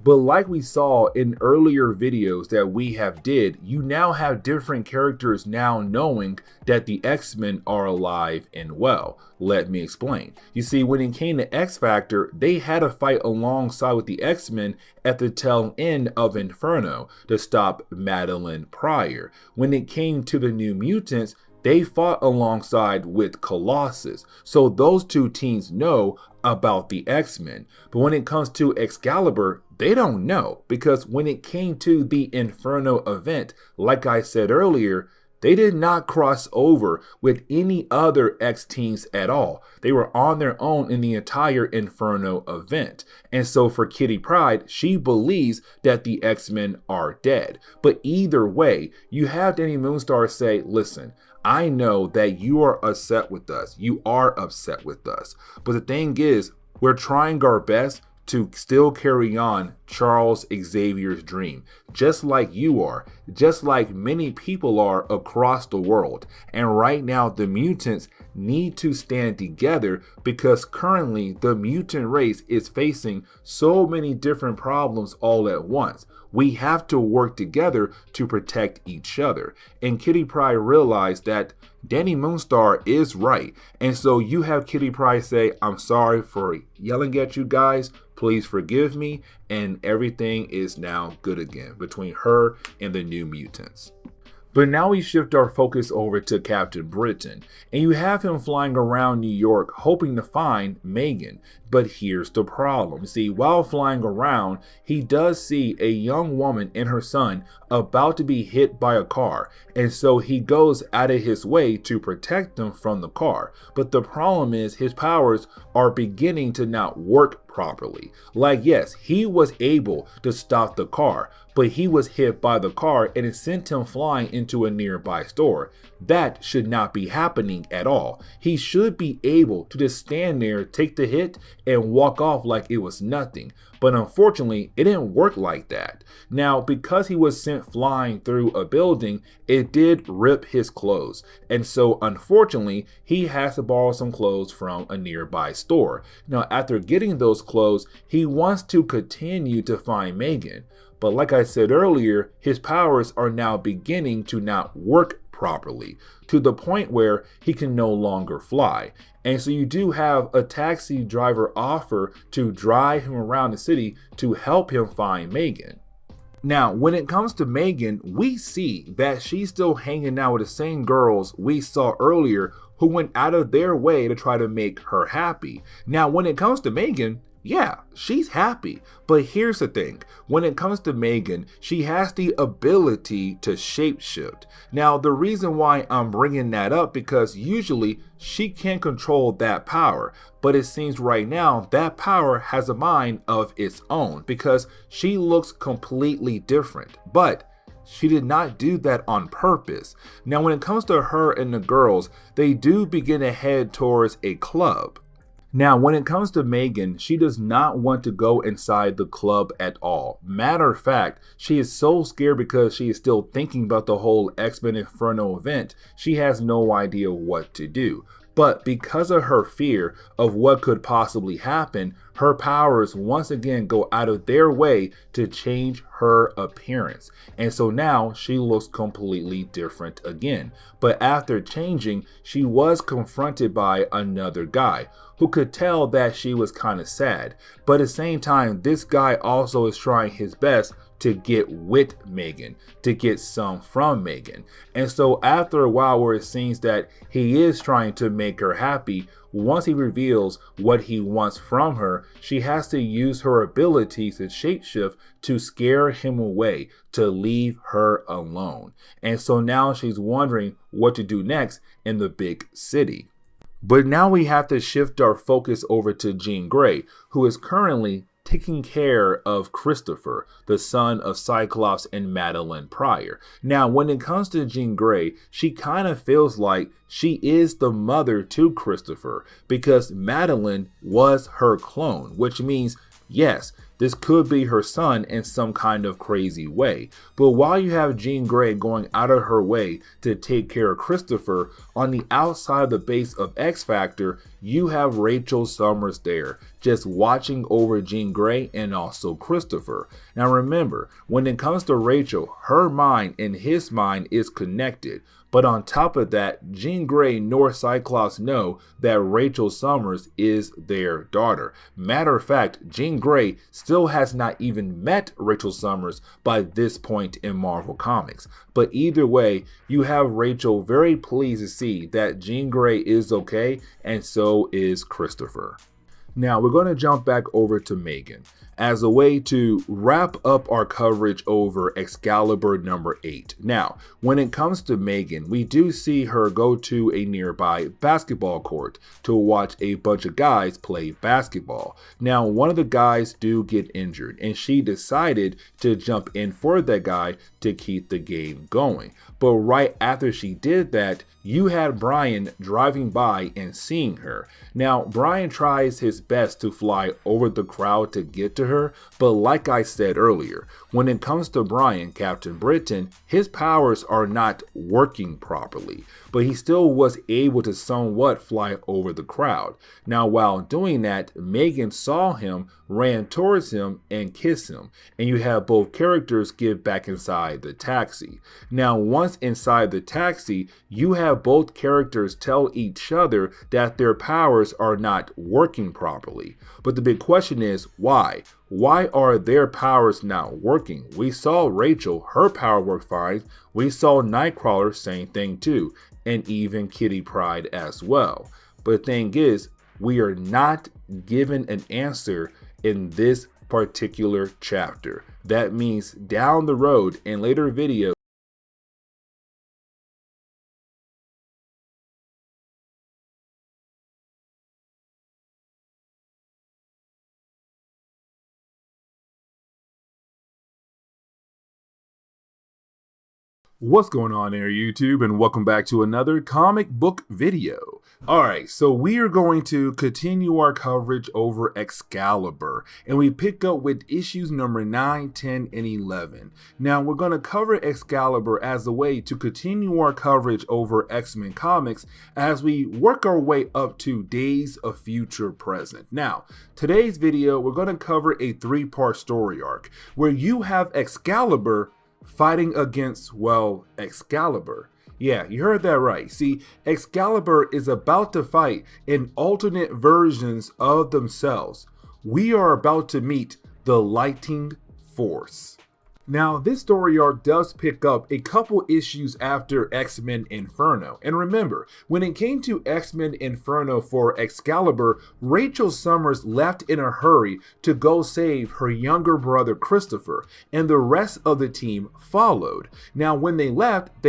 S1: But like we saw in earlier videos that we have did, you now have different characters now knowing that the X-Men are alive and well. Let me explain. You see, when it came to X-Factor, they had to fight alongside with the X-Men at the tail end of Inferno to stop Madeline Pryor. When it came to the New Mutants, they fought alongside with Colossus. So those two teams know about the X-Men. But when it comes to Excalibur, they don't know, because when it came to the Inferno event, like I said earlier, they did not cross over with any other X teams at all. They were on their own in the entire Inferno event. And so for Kitty Pryde, she believes that the X-Men are dead. But either way, you have Danny Moonstar say, listen, I know that you are upset with us. You are upset with us. But the thing is, we're trying our best to still carry on Charles Xavier's dream, just like you are, just like many people are across the world. And right now, the mutants need to stand together because currently the mutant race is facing so many different problems all at once. We have to work together to protect each other. And Kitty Pryde realized that Danny Moonstar is right. And so you have Kitty Pryde say, I'm sorry for yelling at you guys. Please forgive me. And everything is now good again between her and the New Mutants. But now we shift our focus over to Captain Britain, and you have him flying around New York hoping to find Megan. But here's the problem. See, while flying around, he does see a young woman and her son about to be hit by a car, and so he goes out of his way to protect them from the car. But the problem is his powers are beginning to not work properly. Like, yes, he was able to stop the car, but he was hit by the car and it sent him flying into a nearby store. That should not be happening at all. He should be able to just stand there, take the hit, and walk off like it was nothing. But unfortunately, it didn't work like that. Now, because he was sent flying through a building, it did rip his clothes. And so, unfortunately, he has to borrow some clothes from a nearby store. Now, after getting those clothes, he wants to continue to find Megan. But like I said earlier, his powers are now beginning to not work properly, to the point where he can no longer fly. And so you do have a taxi driver offer to drive him around the city to help him find Megan. Now, when it comes to Megan, we see that she's still hanging out with the same girls we saw earlier who went out of their way to try to make her happy. Now, when it comes to Megan, yeah, she's happy. But here's the thing. When it comes to Megan, she has the ability to shapeshift. Now, the reason why I'm bringing that up because usually she can't control that power. But it seems right now that power has a mind of its own because she looks completely different. But she did not do that on purpose. Now, when it comes to her and the girls, they do begin to head towards a club. Now, when it comes to Megan, she does not want to go inside the club at all. Matter of fact, she is so scared because she is still thinking about the whole X-Men Inferno event, she has no idea what to do. But because of her fear of what could possibly happen, her powers once again go out of their way to change her appearance. And so now she looks completely different again. But after changing, she was confronted by another guy who could tell that she was kind of sad. But at the same time, this guy also is trying his best to get with Megan, to get some from Megan. And so after a while where it seems that he is trying to make her happy, once he reveals what he wants from her, she has to use her ability to shapeshift to scare him away, to leave her alone. And so now she's wondering what to do next in the big city. But now we have to shift our focus over to Jean Grey, who is currently taking care of Christopher, the son of Cyclops and Madeline Pryor. Now, when it comes to Jean Grey, she kind of feels like she is the mother to Christopher because Madeline was her clone, which means, yes, this could be her son in some kind of crazy way. But while you have Jean Grey going out of her way to take care of Christopher, on the outside of the base of X Factor, you have Rachel Summers there, just watching over Jean Grey and also Christopher. Now remember, when it comes to Rachel, her mind and his mind is connected. But on top of that, Jean Grey nor Cyclops know that Rachel Summers is their daughter. Matter of fact, Jean Grey still has not even met Rachel Summers by this point in Marvel Comics. But either way, you have Rachel very pleased to see that Jean Grey is okay, and so is Christopher. Now we're going to jump back over to Megan as a way to wrap up our coverage over Excalibur number 8. Now, when it comes to Megan, we do see her go to a nearby basketball court to watch a bunch of guys play basketball. Now, one of the guys do get injured, and she decided to jump in for that guy to keep the game going. But right after she did that, you had Brian driving by and seeing her. Now, Brian tries his best to fly over the crowd to get to her, but like I said earlier, when it comes to Brian, Captain Britain, his powers are not working properly, but he still was able to somewhat fly over the crowd. Now, while doing that, Megan saw him, ran towards him, and kissed him, and you have both characters get back inside the taxi. Now, once inside the taxi, you have both characters tell each other that their powers are not working properly. But the big question is, why? Why are their powers not working? We saw Rachel, her power worked fine. We saw Nightcrawler, same thing too, and even Kitty Pryde as well. But the thing is, we are not given an answer in this particular chapter. That means down the road in later videos, what's going on there, YouTube, and welcome back to another comic book video. Alright, so we are going to continue our coverage over Excalibur, and we pick up with issues number 9, 10, and 11. Now, we're going to cover Excalibur as a way to continue our coverage over X-Men comics as we work our way up to Days of Future Present. Now, today's video, we're going to cover a 3-part story arc where you have Excalibur fighting against, well, Excalibur. Yeah, you heard that right. See, Excalibur is about to fight in alternate versions of themselves. We are about to meet the Lightning Force. Now, this story arc does pick up a couple issues after X-Men Inferno. And remember, when it came to X-Men Inferno for Excalibur, Rachel Summers left in a hurry to go save her younger brother Christopher, and the rest of the team followed. Now, when they left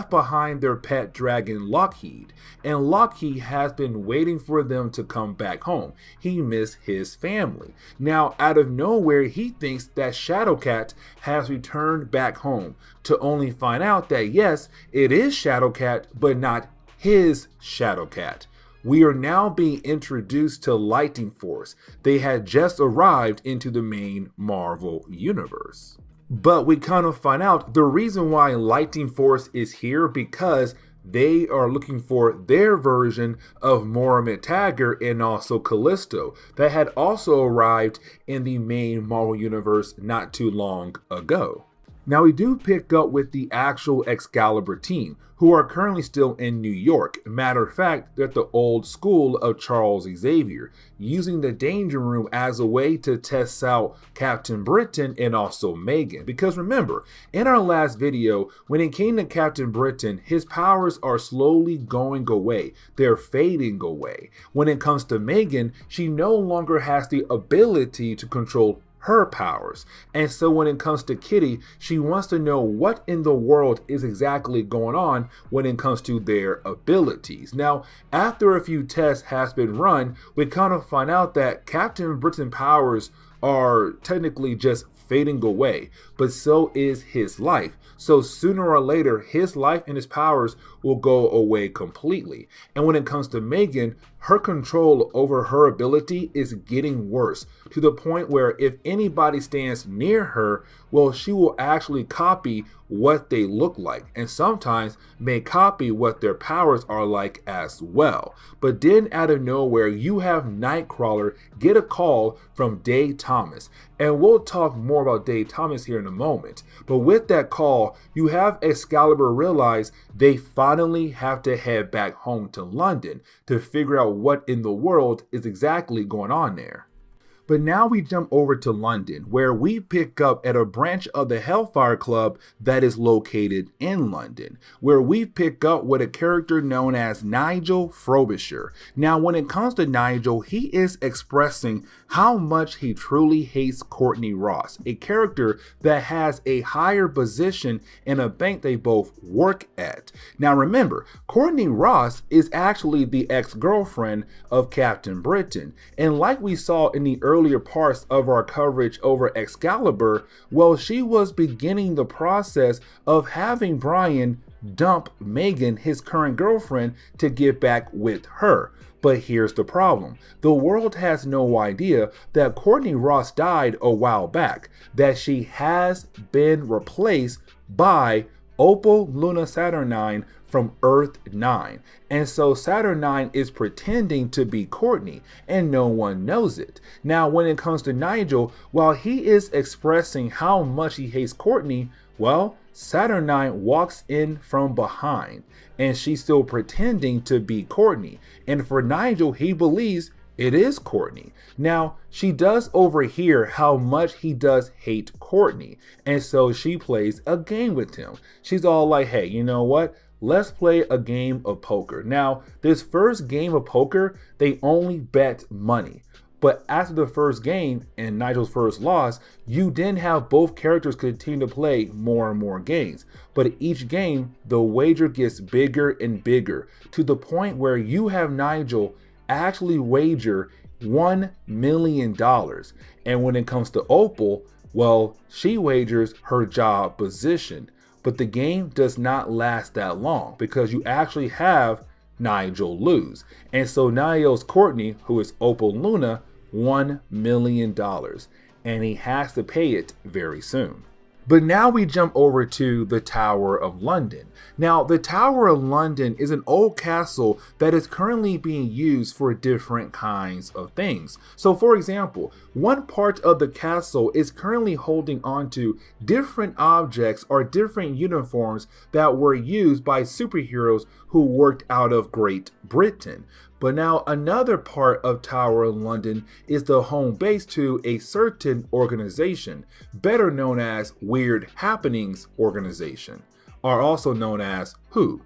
S1: behind their pet dragon Lockheed, and Lockheed has been waiting for them to come back home. He missed his family. Now, out of nowhere, he thinks that Shadowcat has returned back home, to only find out that yes, it is Shadowcat, but not his Shadowcat. We are now being introduced to Lightning Force. They had just arrived into the main Marvel universe. But we kind of find out the reason why Lightning Force is here because they are looking for their version of Moira Taggart and also Callisto that had also arrived in the main Marvel Universe not too long ago. Now we do pick up with the actual Excalibur team, who are currently still in New York. Matter of fact, they're at the old school of Charles Xavier, using the Danger Room as a way to test out Captain Britain and also Megan. Because remember, in our last video, when it came to Captain Britain, his powers are slowly going away. They're fading away. When it comes to Megan, she no longer has the ability to control her powers. And so when it comes to Kitty, she wants to know what in the world is exactly going on when it comes to their abilities. Now, after a few tests has been run, we kind of find out that Captain Britain's powers are technically just fading away, but so is his life. So sooner or later, his life and his powers will go away completely. And when it comes to Megan, her control over her ability is getting worse, to the point where if anybody stands near her, well, she will actually copy what they look like, and sometimes may copy what their powers are like as well. But then out of nowhere, you have Nightcrawler get a call from Dave Thomas, and we'll talk more about Dave Thomas here in a moment. But with that call, you have Excalibur realize they finally have to head back home to London to figure out what in the world is exactly going on there. But now we jump over to London, where we pick up at a branch of the Hellfire Club that is located in London, where we pick up with a character known as Nigel Frobisher. Now, when it comes to Nigel, he is expressing how much he truly hates Courtney Ross, a character that has a higher position in a bank they both work at. Now, remember, Courtney Ross is actually the ex-girlfriend of Captain Britain, and like we saw in the earlier parts of our coverage over Excalibur, well, she was beginning the process of having Brian dump Megan, his current girlfriend, to get back with her. But here's the problem. The world has no idea that Courtney Ross died a while back, that she has been replaced by Opal Luna Saturnine from Earth 9. And so Saturn 9 is pretending to be Courtney, and no one knows it. Now, when it comes to Nigel, while he is expressing how much he hates Courtney, well, Saturn 9 walks in from behind, and she's still pretending to be Courtney. And for Nigel, he believes it is Courtney. Now, she does overhear how much he does hate Courtney, and so she plays a game with him. She's all like, hey, you know what? Let's play a game of poker. Now, this first game of poker, they only bet money. But after the first game and Nigel's first loss, you then have both characters continue to play more and more games. But each game, the wager gets bigger and bigger, to the point where you have Nigel actually wager $1 million. And when it comes to Opal, well, she wagers her job position. But the game does not last that long because you actually have Nigel lose. And so now he owes Courtney, who is Opal Luna, $1 million. And he has to pay it very soon. But now we jump over to the Tower of London. Now, the Tower of London is an old castle that is currently being used for different kinds of things. So for example, one part of the castle is currently holding on to different objects or different uniforms that were used by superheroes who worked out of Great Britain. But now another part of Tower of London is the home base to a certain organization, better known as Weird Happenings Organization, or also known as WHO.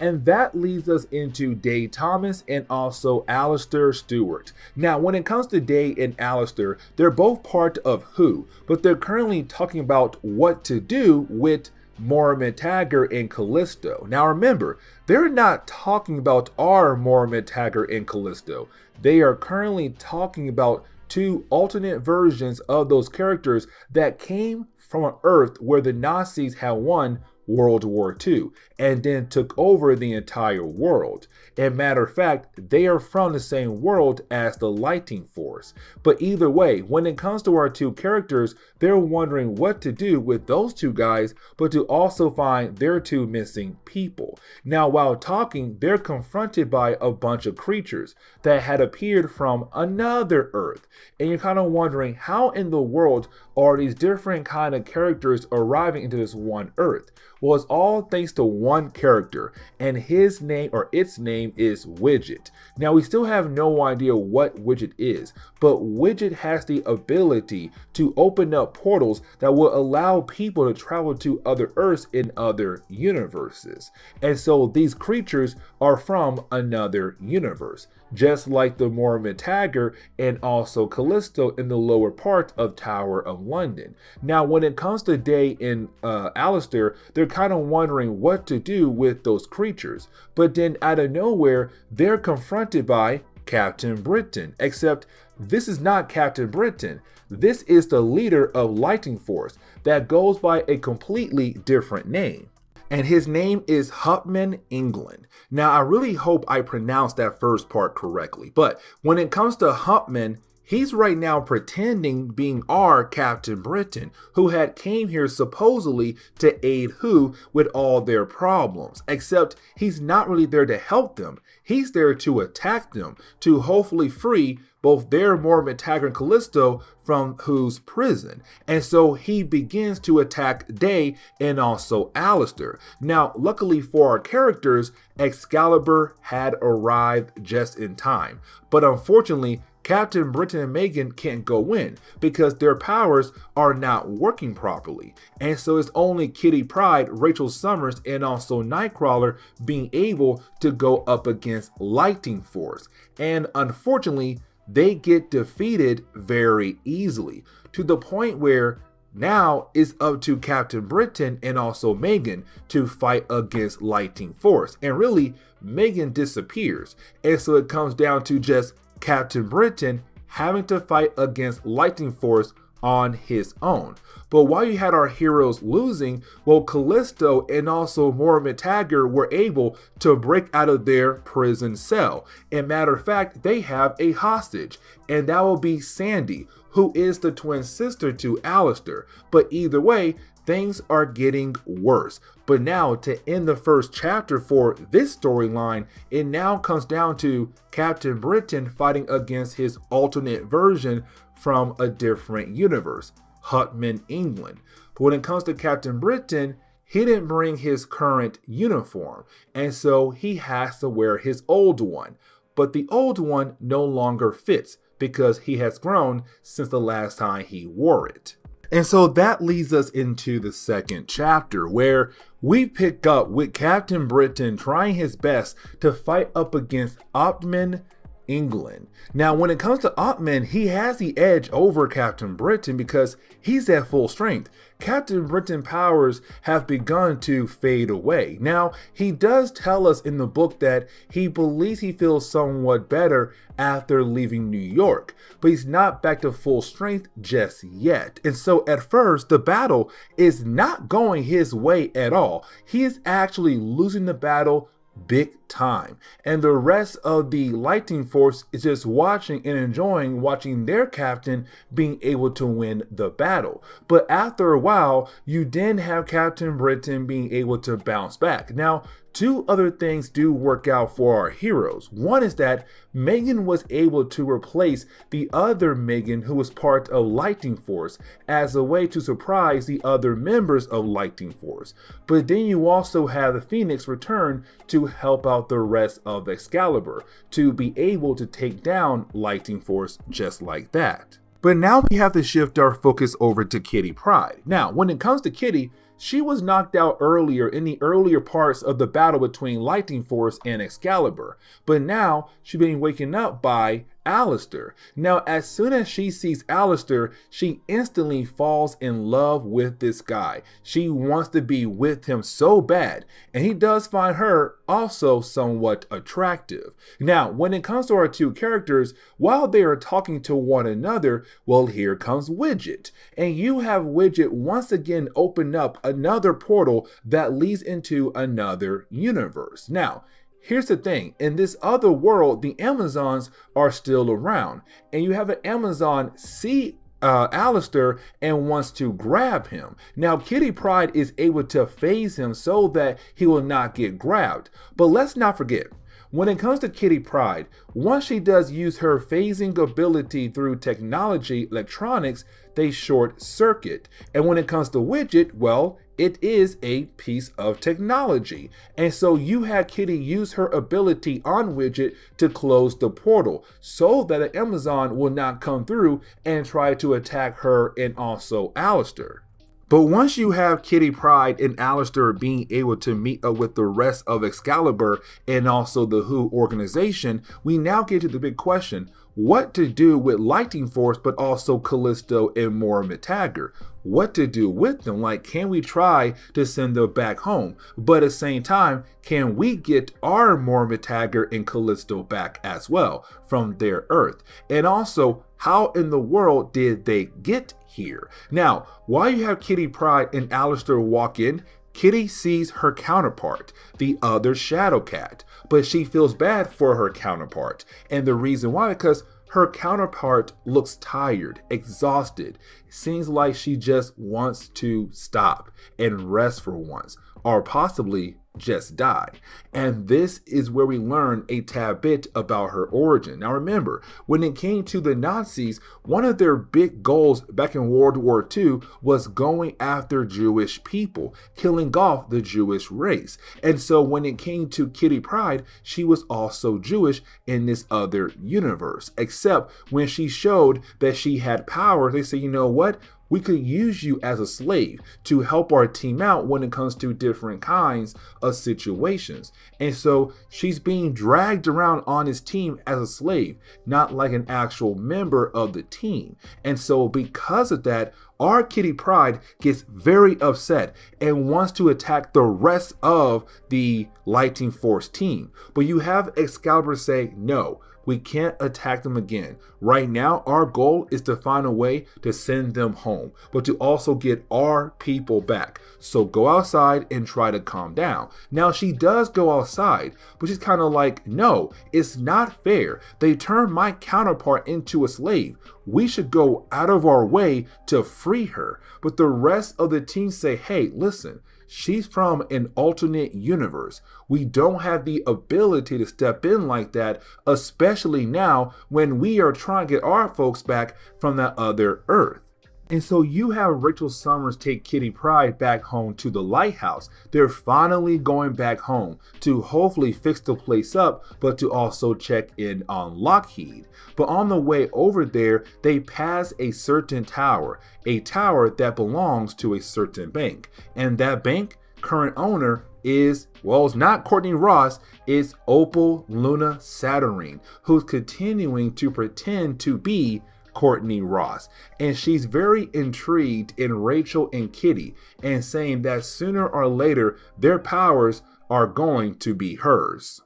S1: And that leads us into Dave Thomas and also Alistair Stewart. Now, when it comes to Dave and Alistair, they're both part of WHO, but they're currently talking about what to do with Moira Taggart and Callisto. Now remember, they're not talking about our Moira Taggart and Callisto. They are currently talking about two alternate versions of those characters that came from an Earth where the Nazis had won World War II and then took over the entire world. And matter of fact, they are from the same world as the Lightning Force. But either way, when it comes to our two characters, they're wondering what to do with those two guys, but to also find their two missing people. Now, while talking, they're confronted by a bunch of creatures that had appeared from another Earth. And you're kind of wondering, how in the world are these different kind of characters arriving into this one Earth? Well, it's all thanks to one character, and his name, or its name, is Widget. Now, we still have no idea what Widget is, but Widget has the ability to open up portals that will allow people to travel to other Earths in other universes. And so these creatures are from another universe, just like the Mormon Tagger and also Callisto in the lower part of Tower of London. Now, when it comes to Day and Alistair, they're kind of wondering what to do with those creatures. But then out of nowhere, they're confronted by Captain Britain, except this is not Captain Britain. This is the leader of Lightning Force that goes by a completely different name. And his name is Hupman England. Now, I really hope I pronounced that first part correctly, but when it comes to Hupman, he's right now pretending being our Captain Britain, who had came here supposedly to aid Who with all their problems, except he's not really there to help them. He's there to attack them, to hopefully free both their Mormon Tagger and Callisto from Who's prison. And so he begins to attack Day and also Alistair. Now, luckily for our characters, Excalibur had arrived just in time. But unfortunately, Captain Britain and Megan can't go in because their powers are not working properly. And so it's only Kitty Pryde, Rachel Summers, and also Nightcrawler being able to go up against Lightning Force. And unfortunately, they get defeated very easily, to the point where now it's up to Captain Britain and also Megan to fight against Lightning Force. And really, Megan disappears. And so it comes down to just Captain Britain having to fight against Lightning Force on his own. But while you had our heroes losing, well, Callisto and also Mormon Tagger were able to break out of their prison cell. And matter of fact, they have a hostage, and that will be Sandy, who is the twin sister to Alistair. But either way, things are getting worse. But now, to end the first chapter for this storyline, it now comes down to Captain Britain fighting against his alternate version from a different universe, Hupman England. But when it comes to Captain Britain, he didn't bring his current uniform, and so he has to wear his old one. But the old one no longer fits because he has grown since the last time he wore it. And so that leads us into the second chapter, where we pick up with Captain Britain trying his best to fight up against Hupman England. Now, when it comes to Hupman, he has the edge over Captain Britain because he's at full strength. Captain Britain powers have begun to fade away. Now, he does tell us in the book that he believes he feels somewhat better after leaving New York, but he's not back to full strength just yet. And so at first, the battle is not going his way at all. He is actually losing the battle big time, and the rest of the Lightning Force is just watching and enjoying watching their captain being able to win the battle. But after a while, you then have Captain Britain being able to bounce back. Now, two other things do work out for our heroes. One is that Megan was able to replace the other Megan who was part of Lightning Force as a way to surprise the other members of Lightning Force. But then you also have the Phoenix return to help out the rest of Excalibur to be able to take down Lightning Force just like that. But now we have to shift our focus over to Kitty Pryde. Now, when it comes to Kitty, she was knocked out earlier in the earlier parts of the battle between Lightning Force and Excalibur, but now she's being waken up by Alistair. Now, as soon as she sees Alistair, she instantly falls in love with this guy. She wants to be with him so bad, and he does find her also somewhat attractive. Now, when it comes to our two characters, while they are talking to one another, well, here comes Widget. And you have Widget once again open up another portal that leads into another universe. Now, here's the thing. In this other world, the Amazons are still around. And you have an Amazon see Alistair and wants to grab him. Now, Kitty Pryde is able to phase him so that he will not get grabbed. But let's not forget, when it comes to Kitty Pryde, once she does use her phasing ability through technology, electronics, they short circuit. And when it comes to Widget, well, it is a piece of technology. And so you had Kitty use her ability on Widget to close the portal so that an Amazon will not come through and try to attack her and also Alistair. But once you have Kitty Pryde and Alistair being able to meet up with the rest of Excalibur and also the Who organization, we now get to the big question: what to do with Lightning Force, but also Callisto and Moira McTaggart? What to do with them? Like, can we try to send them back home? But at the same time, can we get our Moira McTaggart and Callisto back as well from their Earth? And also, how in the world did they get here? Now, while you have Kitty Pryde and Alistair walk in, Kitty sees her counterpart, the other Shadow Cat, but she feels bad for her counterpart. And the reason why, because her counterpart looks tired, exhausted. Seems like she just wants to stop and rest for once, or possibly just die. And this is where we learn a tad bit about her origin. Now remember, when it came to the Nazis, one of their big goals back in World War II was going after Jewish people, killing off the Jewish race. And so when it came to Kitty Pryde, she was also Jewish in this other universe. Except when she showed that she had power, they said, you know what? We could use you as a slave to help our team out when it comes to different kinds of situations. And so she's being dragged around on his team as a slave, not like an actual member of the team. And so because of that, our Kitty Pryde gets very upset and wants to attack the rest of the Lightning Force team. But you have Excalibur say, no, we can't attack them again. Right now, our goal is to find a way to send them home, but to also get our people back. So go outside and try to calm down. Now, she does go outside, but she's kind of like, no, it's not fair. They turned my counterpart into a slave. We should go out of our way to free her. But the rest of the team say, hey, listen, she's from an alternate universe. We don't have the ability to step in like that, especially now when we are trying to get our folks back from that other Earth. And so you have Rachel Summers take Kitty Pryde back home to the lighthouse. They're finally going back home to hopefully fix the place up, but to also check in on Lockheed. But on the way over there, they pass a certain tower, a tower that belongs to a certain bank. And that bank, current owner, is, well, it's not Courtney Ross, it's Opal Luna Saturnine, who's continuing to pretend to be Courtney Ross. And she's very intrigued in Rachel and Kitty and saying that sooner or later their powers are going to be hers.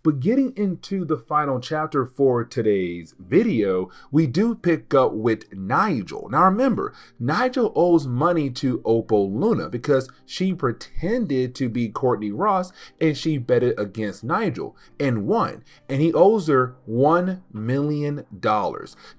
S1: But getting into the final chapter for today's video, we do pick up with Nigel. Now remember, Nigel owes money to Opal Luna because she pretended to be Courtney Ross and she betted against Nigel and won. And he owes her $1 million.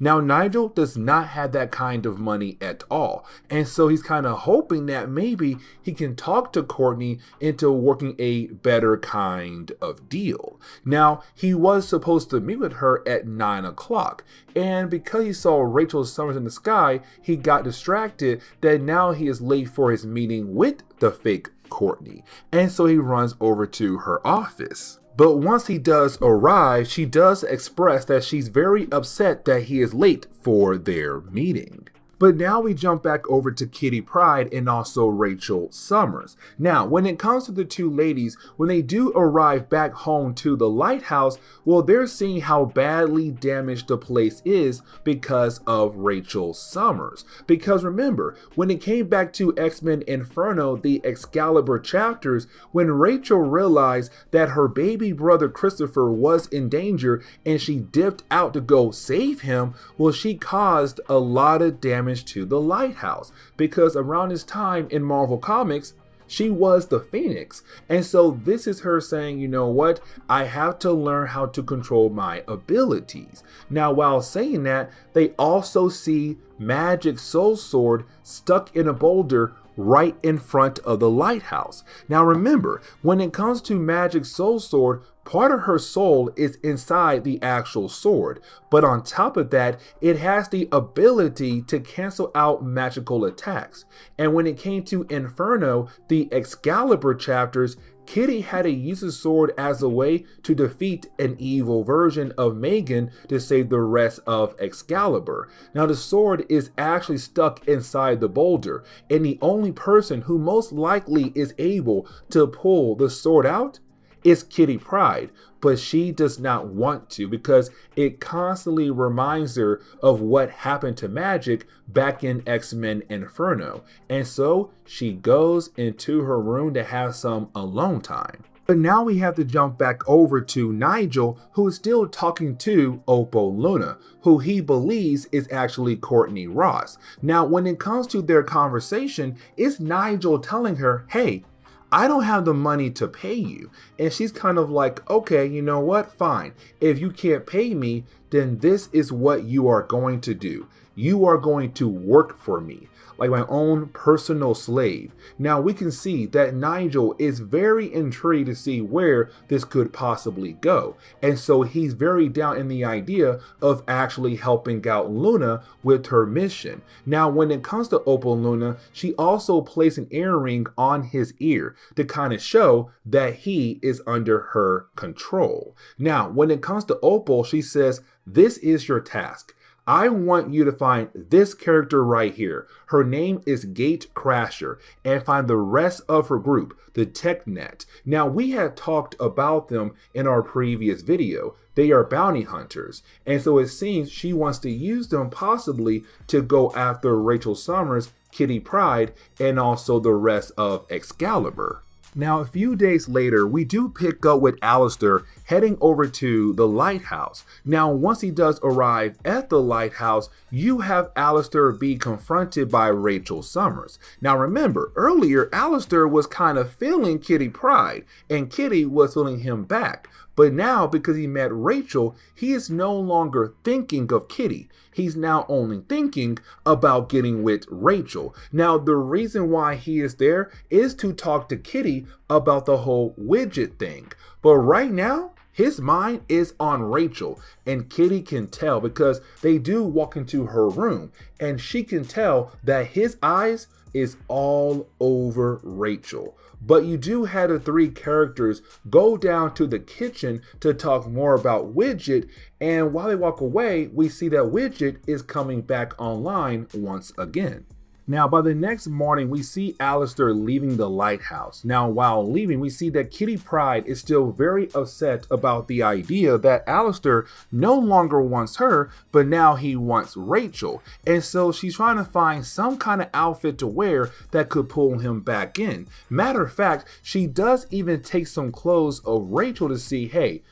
S1: Now Nigel does not have that kind of money at all. And so he's kind of hoping that maybe he can talk to Courtney into working a better kind of deal. Now, he was supposed to meet with her at 9 o'clock, and because he saw Rachel Summers in the sky, he got distracted that now he is late for his meeting with the fake Courtney, and so he runs over to her office. But once he does arrive, she does express that she's very upset that he is late for their meeting. But now we jump back over to Kitty Pryde and also Rachel Summers. Now, when it comes to the two ladies, when they do arrive back home to the lighthouse, well, they're seeing how badly damaged the place is because of Rachel Summers. Because remember, when it came back to X-Men Inferno, the Excalibur chapters, when Rachel realized that her baby brother Christopher was in danger and she dipped out to go save him, well, she caused a lot of damage damage to the lighthouse, because around this time in Marvel Comics, she was the Phoenix. And so this is her saying, you know what? I have to learn how to control my abilities. Now, while saying that, they also see Magic Soul Sword stuck in a boulder right in front of the lighthouse. Now remember, when it comes to Magic Soul Sword, part of her soul is inside the actual sword, but on top of that, it has the ability to cancel out magical attacks. And when it came to Inferno, the Excalibur chapters, Kitty had to use the sword as a way to defeat an evil version of Megan to save the rest of Excalibur. Now the sword is actually stuck inside the boulder, and the only person who most likely is able to pull the sword out is Kitty Pryde, but she does not want to because it constantly reminds her of what happened to Magic back in X-Men Inferno. And so she goes into her room to have some alone time. But now we have to jump back over to Nigel, who is still talking to Oppo Luna, who he believes is actually Courtney Ross. Now, when it comes to their conversation, it's Nigel telling her, hey, I don't have the money to pay you. And she's kind of like, okay, you know what? Fine. If you can't pay me, then this is what you are going to do. You are going to work for me, like my own personal slave. Now we can see that Nigel is very intrigued to see where this could possibly go. And so he's very down in the idea of actually helping out Luna with her mission. Now, when it comes to Opal Luna, she also placed an earring on his ear to kind of show that he is under her control. Now, when it comes to Opal, she says, this is your task. I want you to find this character right here. Her name is Gate Crasher, and find the rest of her group, the TechNet. Now, we had talked about them in our previous video. They are bounty hunters, and so it seems she wants to use them possibly to go after Rachel Summers, Kitty Pryde, and also the rest of Excalibur. Now, a few days later, we do pick up with Alistair heading over to the lighthouse. Now, once he does arrive at the lighthouse, you have Alistair be confronted by Rachel Summers. Now, remember, earlier, Alistair was kind of feeling Kitty Pryde, and Kitty was feeling him back. But now, because he met Rachel, he is no longer thinking of Kitty. He's now only thinking about getting with Rachel. Now, the reason why he is there is to talk to Kitty about the whole widget thing. But right now, his mind is on Rachel, and Kitty can tell because they do walk into her room, and she can tell that his eyes is all over Rachel. But you do have the three characters go down to the kitchen to talk more about Widget, and while they walk away, we see that Widget is coming back online once again. Now, by the next morning, we see Alistair leaving the lighthouse. Now, while leaving, we see that Kitty Pryde is still very upset about the idea that Alistair no longer wants her, but now he wants Rachel. And so she's trying to find some kind of outfit to wear that could pull him back in. Matter of fact, she does even take some clothes of Rachel to see, hey,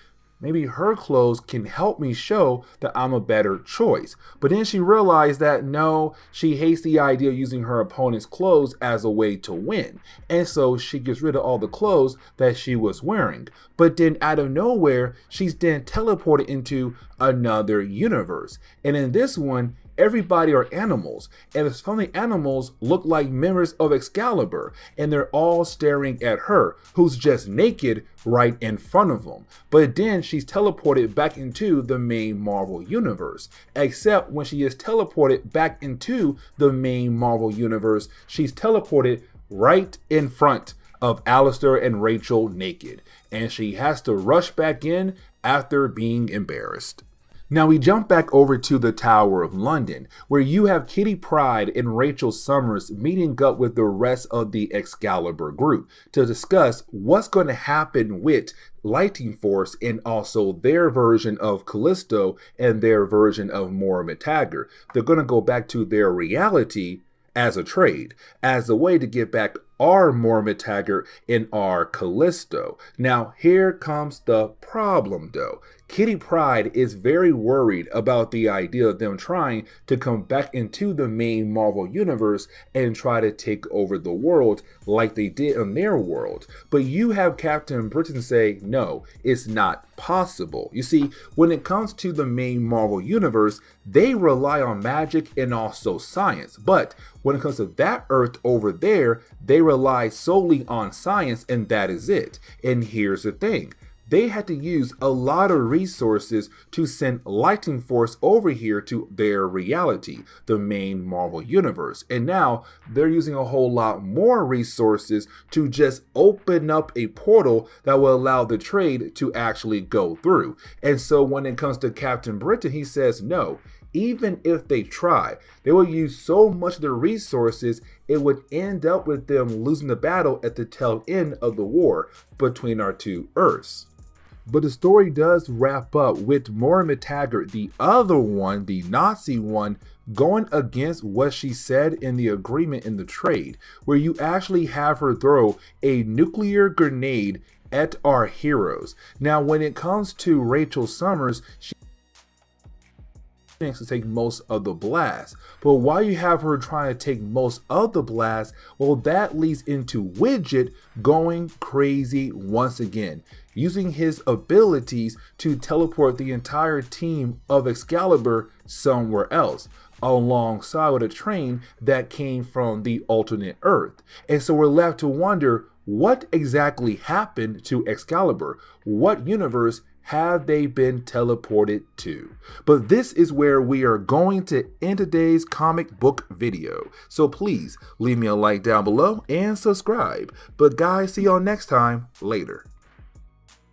S1: maybe her clothes can help me show that I'm a better choice. But then she realized that no, she hates the idea of using her opponent's clothes as a way to win. And so she gets rid of all the clothes that she was wearing. But then out of nowhere, she's then teleported into another universe. And in this one, everybody are animals, and some of the animals look like members of Excalibur, and they're all staring at her, who's just naked right in front of them. But then she's teleported back into the main Marvel universe, except when she is teleported back into the main Marvel universe, she's teleported right in front of Alistair and Rachel naked, and she has to rush back in after being embarrassed. Now we jump back over to the Tower of London, where you have Kitty Pryde and Rachel Summers meeting up with the rest of the Excalibur group to discuss what's going to happen with Lightning Force and also their version of Callisto and their version of Moira McTaggart. They're going to go back to their reality as a trade, as a way to get back our Moira McTaggart and our Callisto. Now here comes the problem though. Kitty Pryde is very worried about the idea of them trying to come back into the main Marvel universe and try to take over the world like they did in their world. But you have Captain Britain say, no, it's not possible. You see, when it comes to the main Marvel universe, they rely on magic and also science. But when it comes to that Earth over there, they rely solely on science, and that is it. And here's the thing. They had to use a lot of resources to send Lightning Force over here to their reality, the main Marvel universe. And now they're using a whole lot more resources to just open up a portal that will allow the trade to actually go through. And so when it comes to Captain Britain, he says no. Even if they try, they will use so much of the resources, it would end up with them losing the battle at the tail end of the war between our two Earths. But the story does wrap up with Moira McTaggart, the other one, the Nazi one, going against what she said in the agreement in the trade, where you actually have her throw a nuclear grenade at our heroes. Now, when it comes to Rachel Summers, she to take most of the blast, but while you have her trying to take most of the blast, well, that leads into Widget going crazy once again, using his abilities to teleport the entire team of Excalibur somewhere else, alongside with a train that came from the alternate Earth. And so we're left to wonder, what exactly happened to Excalibur? What universe have they been teleported to? But this is where we are going to end today's comic book video. So please leave me a like down below and subscribe. But guys, see y'all next time. Later.